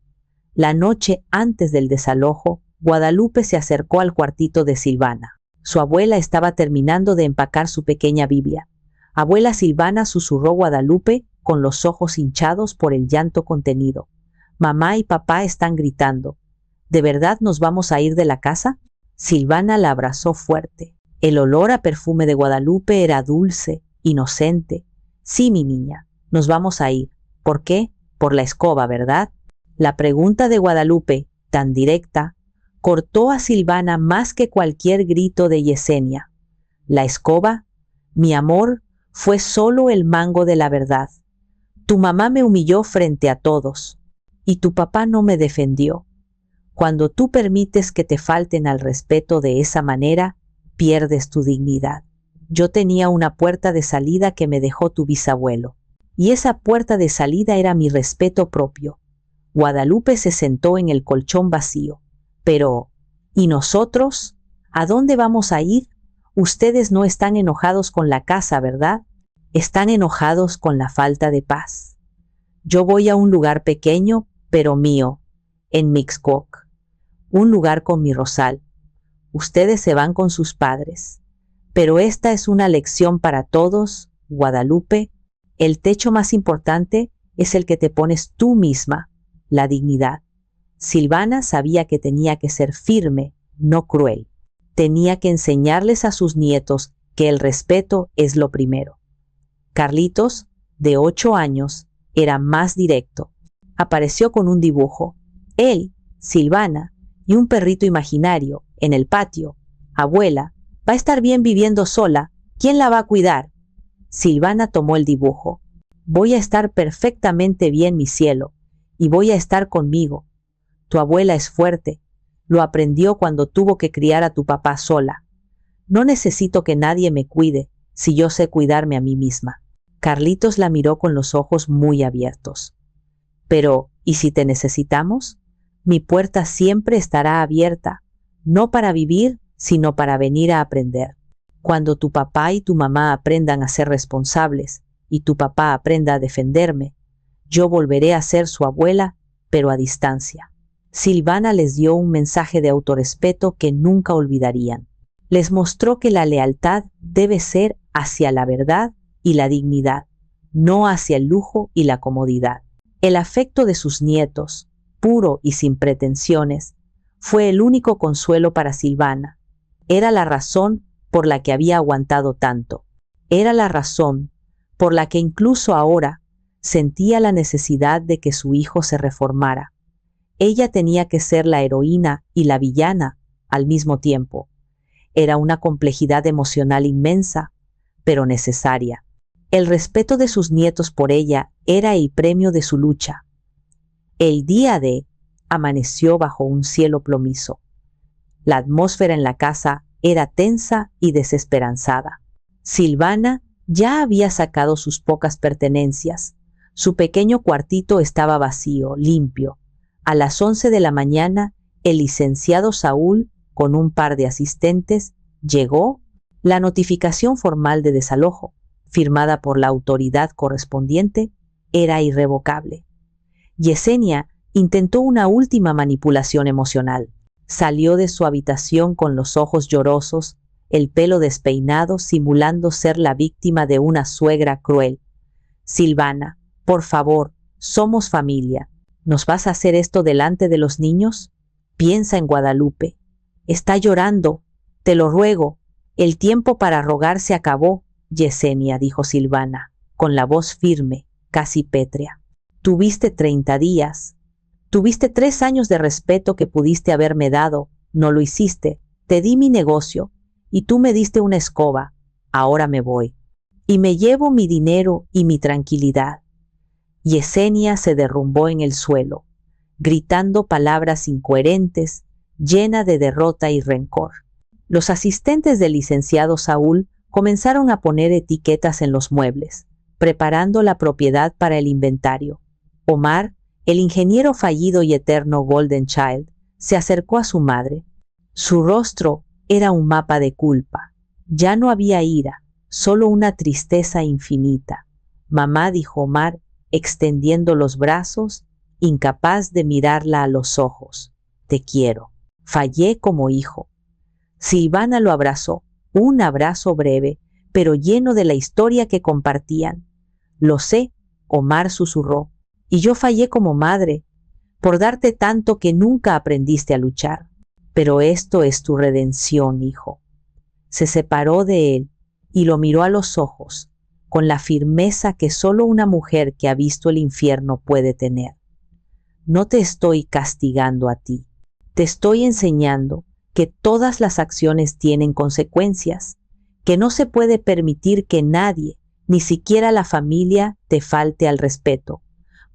La noche antes del desalojo, Guadalupe se acercó al cuartito de Silvana. Su abuela estaba terminando de empacar su pequeña Biblia. «Abuela Silvana», susurró Guadalupe con los ojos hinchados por el llanto contenido. «Mamá y papá están gritando. ¿De verdad nos vamos a ir de la casa?». Silvana la abrazó fuerte. El olor a perfume de Guadalupe era dulce, inocente. «Sí, mi niña, nos vamos a ir. ¿Por qué? Por la escoba, ¿verdad?». La pregunta de Guadalupe, tan directa, cortó a Silvana más que cualquier grito de Yesenia. «¿La escoba? Mi amor, fue solo el mango de la verdad. Tu mamá me humilló frente a todos, y tu papá no me defendió. Cuando tú permites que te falten al respeto de esa manera, pierdes tu dignidad. Yo tenía una puerta de salida que me dejó tu bisabuelo, y esa puerta de salida era mi respeto propio». Guadalupe se sentó en el colchón vacío. «Pero, ¿y nosotros? ¿A dónde vamos a ir? Ustedes no están enojados con la casa, ¿verdad? Están enojados con la falta de paz. Yo voy a un lugar pequeño, pero mío, en Mixcoac, un lugar con mi rosal. Ustedes se van con sus padres. Pero esta es una lección para todos, Guadalupe. El techo más importante es el que te pones tú misma, la dignidad. Silvana sabía que tenía que ser firme, no cruel. Tenía que enseñarles a sus nietos que el respeto es lo primero. Carlitos, de 8 años, era más directo. Apareció con un dibujo. Él, Silvana y un perrito imaginario en el patio. Abuela, va a estar bien viviendo sola. ¿Quién la va a cuidar? Silvana tomó el dibujo. Voy a estar perfectamente bien, mi cielo, y voy a estar conmigo. Tu abuela es fuerte. Lo aprendió cuando tuvo que criar a tu papá sola. No necesito que nadie me cuide si yo sé cuidarme a mí misma. Carlitos la miró con los ojos muy abiertos. Pero, ¿y si te necesitamos? Mi puerta siempre estará abierta, no para vivir, sino para venir a aprender. Cuando tu papá y tu mamá aprendan a ser responsables y tu papá aprenda a defenderme, yo volveré a ser su abuela, pero a distancia. Silvana les dio un mensaje de autorrespeto que nunca olvidarían. Les mostró que la lealtad debe ser hacia la verdad y la dignidad, no hacia el lujo y la comodidad. El afecto de sus nietos, puro y sin pretensiones, fue el único consuelo para Silvana. Era la razón por la que había aguantado tanto. Era la razón por la que incluso ahora sentía la necesidad de que su hijo se reformara. Ella tenía que ser la heroína y la villana al mismo tiempo. Era una complejidad emocional inmensa, pero necesaria. El respeto de sus nietos por ella era el premio de su lucha. El día D amaneció bajo un cielo plomizo. La atmósfera en la casa era tensa y desesperanzada. Silvana ya había sacado sus pocas pertenencias. Su pequeño cuartito estaba vacío, limpio. A las 11 de la mañana, el licenciado Saúl, con un par de asistentes, llegó. La notificación formal de desalojo, firmada por la autoridad correspondiente, era irrevocable. Yesenia intentó una última manipulación emocional. Salió de su habitación con los ojos llorosos, el pelo despeinado, simulando ser la víctima de una suegra cruel. Silvana, por favor, somos familia. ¿Nos vas a hacer esto delante de los niños? Piensa en Guadalupe. Está llorando. Te lo ruego. El tiempo para rogar se acabó, Yesenia, dijo Silvana, con la voz firme, casi pétrea. Tuviste 30 días. Tuviste 3 años de respeto que pudiste haberme dado. No lo hiciste. Te di mi negocio y tú me diste una escoba. Ahora me voy. Y me llevo mi dinero y mi tranquilidad. Yesenia se derrumbó en el suelo, gritando palabras incoherentes, llena de derrota y rencor. Los asistentes del licenciado Saúl comenzaron a poner etiquetas en los muebles, preparando la propiedad para el inventario. Omar, el ingeniero fallido y eterno Golden Child, se acercó a su madre. Su rostro era un mapa de culpa. Ya no había ira, solo una tristeza infinita. Mamá, dijo Omar, extendiendo los brazos, incapaz de mirarla a los ojos. Te quiero. Fallé como hijo. Silvana lo abrazó, un abrazo breve, pero lleno de la historia que compartían. Lo sé, Omar susurró, y yo fallé como madre, por darte tanto que nunca aprendiste a luchar. Pero esto es tu redención, hijo. Se separó de él y lo miró a los ojos, con la firmeza que solo una mujer que ha visto el infierno puede tener. No te estoy castigando a ti, te estoy enseñando que todas las acciones tienen consecuencias, que no se puede permitir que nadie, ni siquiera la familia, te falte al respeto.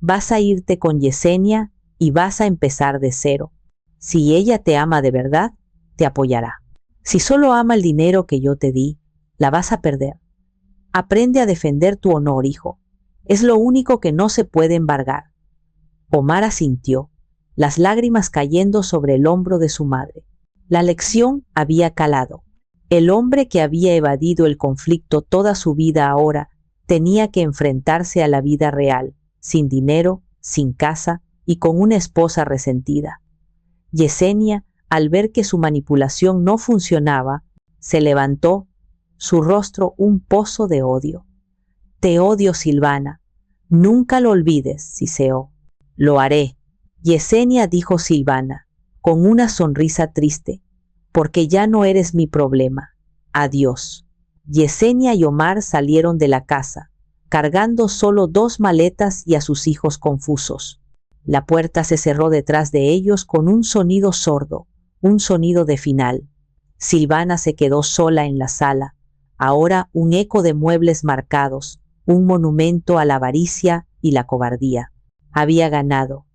Vas a irte con Yesenia y vas a empezar de cero. Si ella te ama de verdad, te apoyará. Si solo ama el dinero que yo te di, la vas a perder. Aprende a defender tu honor, hijo. Es lo único que no se puede embargar. Omar asintió, las lágrimas cayendo sobre el hombro de su madre. La lección había calado. El hombre que había evadido el conflicto toda su vida ahora tenía que enfrentarse a la vida real, sin dinero, sin casa y con una esposa resentida. Yesenia, al ver que su manipulación no funcionaba, se levantó su rostro un pozo de odio. Te odio, Silvana. Nunca lo olvides, siseó. Lo haré. Yesenia, dijo Silvana, con una sonrisa triste, porque ya no eres mi problema. Adiós. Yesenia y Omar salieron de la casa, cargando solo 2 maletas y a sus hijos confusos. La puerta se cerró detrás de ellos con un sonido sordo, un sonido de final. Silvana se quedó sola en la sala, ahora un eco de muebles marcados, un monumento a la avaricia y la cobardía. Había ganado,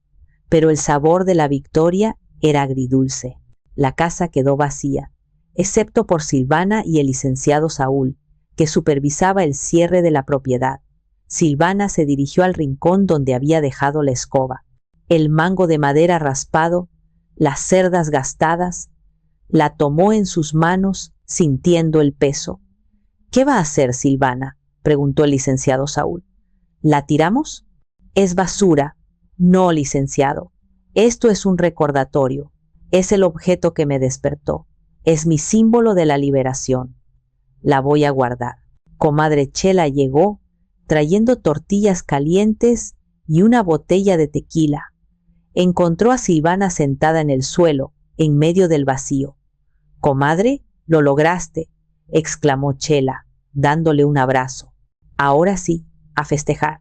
pero el sabor de la victoria era agridulce. La casa quedó vacía, excepto por Silvana y el licenciado Saúl, que supervisaba el cierre de la propiedad. Silvana se dirigió al rincón donde había dejado la escoba. El mango de madera raspado, las cerdas gastadas, la tomó en sus manos, sintiendo el peso. ¿Qué va a hacer, Silvana?, preguntó el licenciado Saúl. ¿La tiramos? Es basura. No, licenciado. Esto es un recordatorio. Es el objeto que me despertó. Es mi símbolo de la liberación. La voy a guardar. Comadre Chela llegó, trayendo tortillas calientes y una botella de tequila. Encontró a Silvana sentada en el suelo, en medio del vacío. «Comadre, lo lograste», exclamó Chela, dándole un abrazo. «Ahora sí, a festejar».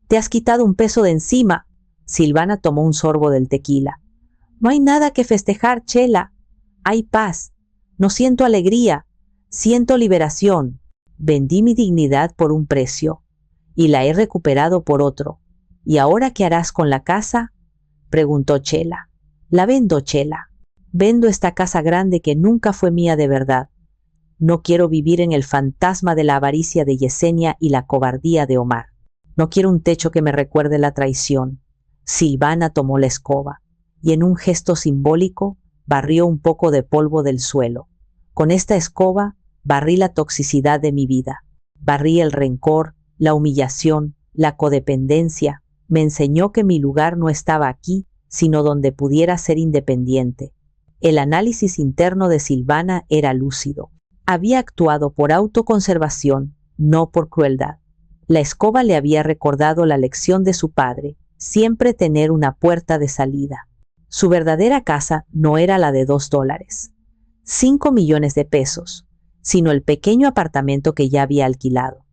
«Te has quitado un peso de encima». Silvana tomó un sorbo del tequila. «No hay nada que festejar, Chela. Hay paz. No siento alegría. Siento liberación. Vendí mi dignidad por un precio y la he recuperado por otro. ¿Y ahora qué harás con la casa?», preguntó Chela. «La vendo, Chela. Vendo esta casa grande que nunca fue mía de verdad. No quiero vivir en el fantasma de la avaricia de Yesenia y la cobardía de Omar. No quiero un techo que me recuerde la traición». Silvana tomó la escoba y en un gesto simbólico barrió un poco de polvo del suelo. «Con esta escoba barrí la toxicidad de mi vida. Barrí el rencor, la humillación, la codependencia. Me enseñó que mi lugar no estaba aquí, sino donde pudiera ser independiente». El análisis interno de Silvana era lúcido. Había actuado por autoconservación, no por crueldad. La escoba le había recordado la lección de su padre, siempre tener una puerta de salida. Su verdadera casa no era la de $2, 5 millones de pesos, sino el pequeño apartamento que ya había alquilado.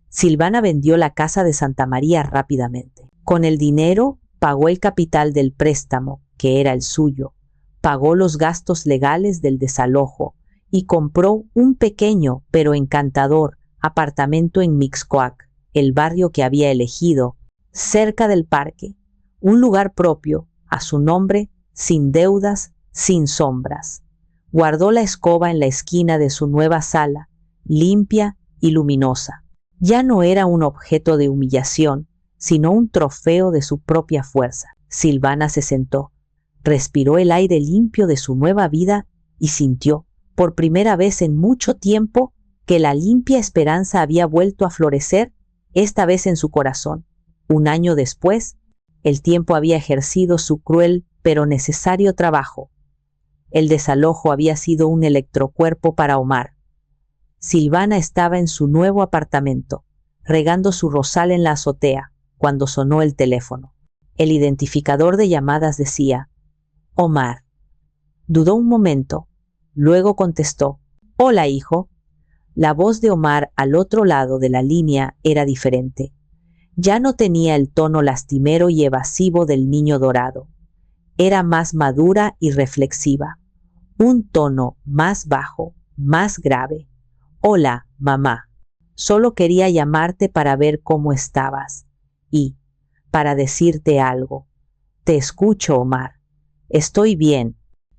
Silvana vendió la casa de Santa María rápidamente. Con el dinero pagó el capital del préstamo, que era el suyo, pagó los gastos legales del desalojo y compró un pequeño pero encantador apartamento en Mixcoac, el barrio que había elegido, cerca del parque, un lugar propio, a su nombre, sin deudas, sin sombras. Guardó la escoba en la esquina de su nueva sala, limpia y luminosa. Ya no era un objeto de humillación, sino un trofeo de su propia fuerza. Silvana se sentó, respiró el aire limpio de su nueva vida y sintió, por primera vez en mucho tiempo, que la limpia esperanza había vuelto a florecer, esta vez en su corazón. Un año después, el tiempo había ejercido su cruel pero necesario trabajo. El desalojo había sido un electrocuerpo para Omar. Silvana estaba en su nuevo apartamento, regando su rosal en la azotea, cuando sonó el teléfono. El identificador de llamadas decía: «Omar». Dudó un momento, luego contestó: «Hola, hijo». La voz de Omar al otro lado de la línea era diferente. Ya no tenía el tono lastimero y evasivo del niño dorado. Era más madura y reflexiva. Un tono más bajo, más grave. «Hola, mamá. Solo quería llamarte para ver cómo estabas. Y para decirte algo». «Te escucho, Omar». «Estoy bien.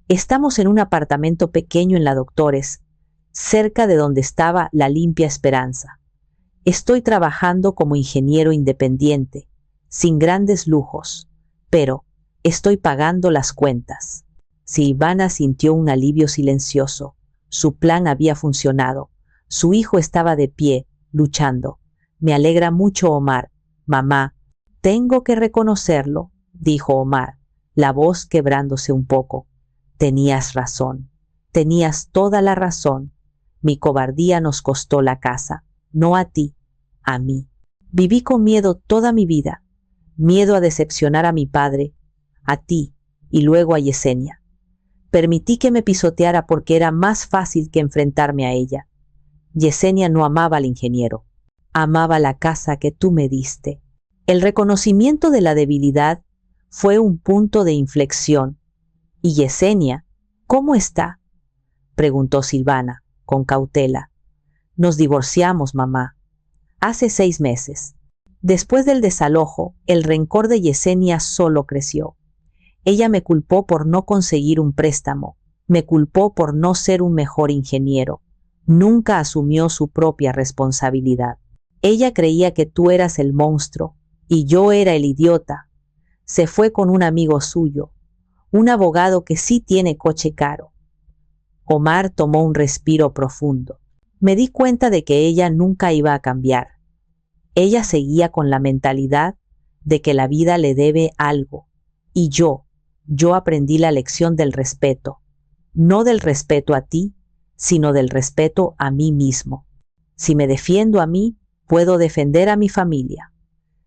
Estamos en un apartamento pequeño en la Doctores, cerca de donde estaba la Limpia Esperanza. Estoy trabajando como ingeniero independiente, sin grandes lujos, pero estoy pagando las cuentas». Silvana sintió un alivio silencioso. Su plan había funcionado. Su hijo estaba de pie, luchando. «Me alegra mucho, Omar. Mamá». «Tengo que reconocerlo», dijo Omar, la voz quebrándose un poco. «Tenías razón. Tenías toda la razón. Mi cobardía nos costó la casa, no a ti, a mí. Viví con miedo toda mi vida, miedo a decepcionar a mi padre, a ti y luego a Yesenia. Permití que me pisoteara porque era más fácil que enfrentarme a ella. Yesenia no amaba al ingeniero, amaba la casa que tú me diste. El reconocimiento de la debilidad fue un punto de inflexión. ¿Y Yesenia, cómo está?, preguntó Silvana, con cautela. Nos divorciamos, mamá. Hace 6 meses. Después del desalojo, el rencor de Yesenia solo creció. Ella me culpó por no conseguir un préstamo, me culpó por no ser un mejor ingeniero. Nunca asumió su propia responsabilidad. Ella creía que tú eras el monstruo y yo era el idiota. Se fue con un amigo suyo, un abogado que sí tiene coche caro. Omar tomó un respiro profundo. Me di cuenta de que ella nunca iba a cambiar. Ella seguía con la mentalidad de que la vida le debe algo. Y yo aprendí la lección del respeto. No del respeto a ti, sino del respeto a mí mismo. Si me defiendo a mí, puedo defender a mi familia.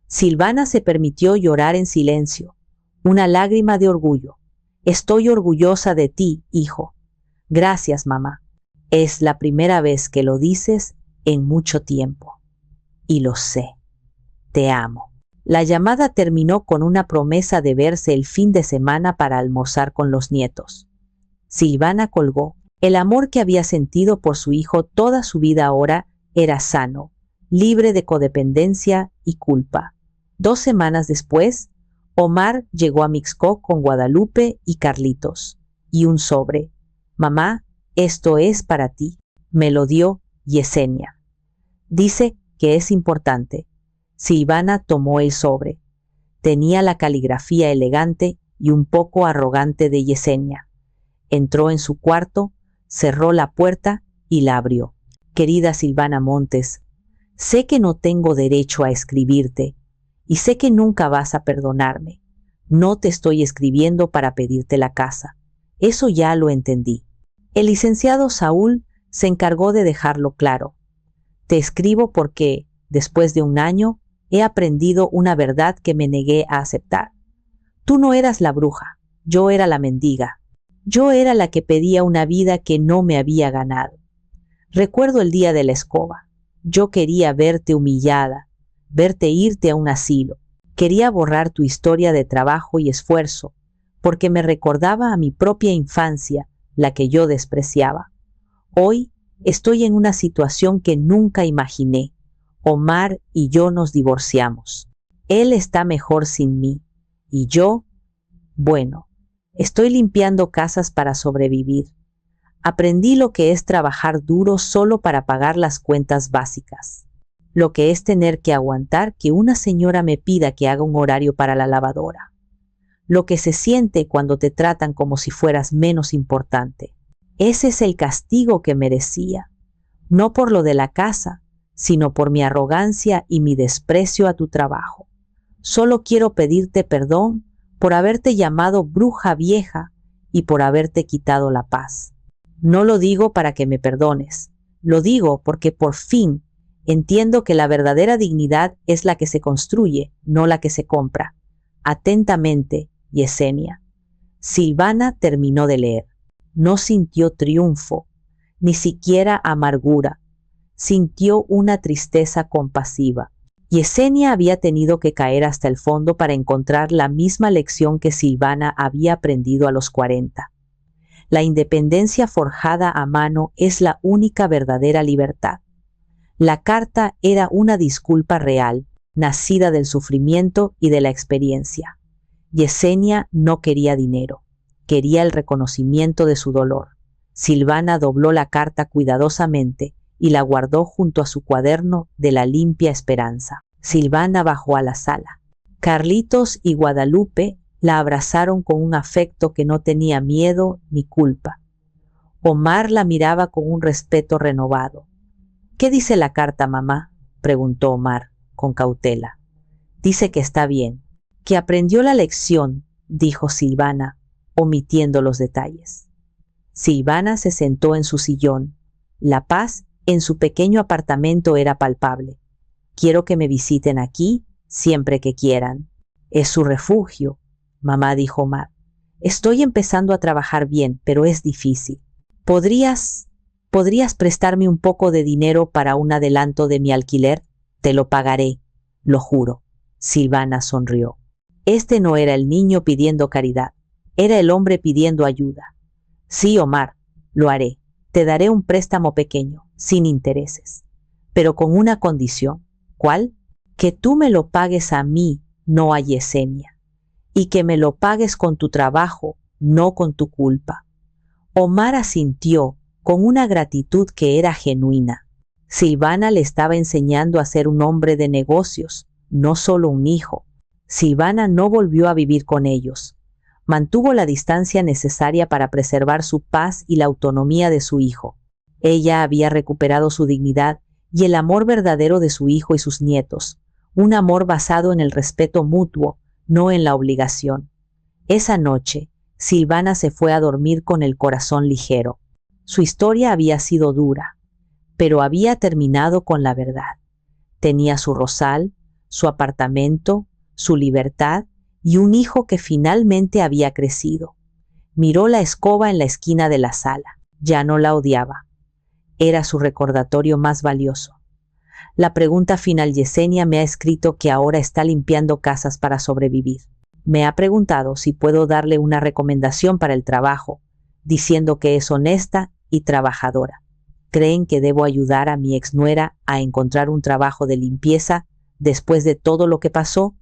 Silvana se permitió llorar en silencio, una lágrima de orgullo. Estoy orgullosa de ti, hijo. Gracias, mamá. Es la primera vez que lo dices en mucho tiempo. Y lo sé. Te amo. La llamada terminó con una promesa de verse el fin de semana para almorzar con los nietos. Silvana colgó. El amor que había sentido por su hijo toda su vida ahora era sano, libre de codependencia y culpa. 2 semanas después, Omar llegó a Mixcoc con Guadalupe y Carlitos, y un sobre. Mamá, esto es para ti. Me lo dio Yesenia. Dice que es importante. Silvana tomó el sobre. Tenía la caligrafía elegante y un poco arrogante de Yesenia. Entró en su cuarto, cerró la puerta y la abrió. Querida Silvana Montes, sé que no tengo derecho a escribirte y sé que nunca vas a perdonarme. No te estoy escribiendo para pedirte la casa. Eso ya lo entendí. El licenciado Saúl se encargó de dejarlo claro. Te escribo porque, después de 1 año, he aprendido una verdad que me negué a aceptar. Tú no eras la bruja, yo era la mendiga. Yo era la que pedía una vida que no me había ganado. Recuerdo el día de la escoba. Yo quería verte humillada, verte irte a un asilo. Quería borrar tu historia de trabajo y esfuerzo, porque me recordaba a mi propia infancia, la que yo despreciaba. Hoy estoy en una situación que nunca imaginé. Omar y yo nos divorciamos. Él está mejor sin mí. Y yo, bueno, estoy limpiando casas para sobrevivir. Aprendí lo que es trabajar duro solo para pagar las cuentas básicas. Lo que es tener que aguantar que una señora me pida que haga un horario para la lavadora. Lo que se siente cuando te tratan como si fueras menos importante. Ese es el castigo que merecía. No por lo de la casa, sino por mi arrogancia y mi desprecio a tu trabajo. Solo quiero pedirte perdón por haberte llamado bruja vieja y por haberte quitado la paz. No lo digo para que me perdones, lo digo porque por fin entiendo que la verdadera dignidad es la que se construye, no la que se compra. Atentamente, Yesenia. Silvana terminó de leer. No sintió triunfo, ni siquiera amargura. Sintió una tristeza compasiva. Yesenia había tenido que caer hasta el fondo para encontrar la misma lección que Silvana había aprendido a los 40. La independencia forjada a mano es la única verdadera libertad. La carta era una disculpa real, nacida del sufrimiento y de la experiencia. Yesenia no quería dinero, quería el reconocimiento de su dolor. Silvana dobló la carta cuidadosamente y la guardó junto a su cuaderno de la limpia esperanza. Silvana bajó a la sala. Carlitos y Guadalupe la abrazaron con un afecto que no tenía miedo ni culpa. Omar la miraba con un respeto renovado. ¿Qué dice la carta, mamá?, preguntó Omar, con cautela. Dice que está bien, que aprendió la lección, dijo Silvana, omitiendo los detalles. Silvana se sentó en su sillón, La paz en su pequeño apartamento era palpable. Quiero que me visiten aquí siempre que quieran. Es su refugio, mamá dijo Omar. Estoy empezando a trabajar bien, pero es difícil. ¿Podrías prestarme un poco de dinero para un adelanto de mi alquiler? Te lo pagaré, lo juro. Silvana sonrió. Este no era el niño pidiendo caridad, era el hombre pidiendo ayuda. Sí, Omar, lo haré. Te daré un préstamo pequeño, sin intereses, pero con una condición. ¿Cuál? Que tú me lo pagues a mí, no a Yesenia, y que me lo pagues con tu trabajo, no con tu culpa. Omar asintió con una gratitud que era genuina. Silvana le estaba enseñando a ser un hombre de negocios, no solo un hijo. Silvana no volvió a vivir con ellos. Mantuvo la distancia necesaria para preservar su paz y la autonomía de su hijo. Ella había recuperado su dignidad y el amor verdadero de su hijo y sus nietos, un amor basado en el respeto mutuo, no en la obligación. Esa noche, Silvana se fue a dormir con el corazón ligero. Su historia había sido dura, pero había terminado con la verdad. Tenía su rosal, su apartamento, su libertad y un hijo que finalmente había crecido. Miró la escoba en la esquina de la sala. Ya no la odiaba. Era su recordatorio más valioso. La pregunta final: Yesenia me ha escrito que ahora está limpiando casas para sobrevivir. Me ha preguntado si puedo darle una recomendación para el trabajo, diciendo que es honesta y trabajadora. ¿Creen que debo ayudar a mi exnuera a encontrar un trabajo de limpieza después de todo lo que pasó?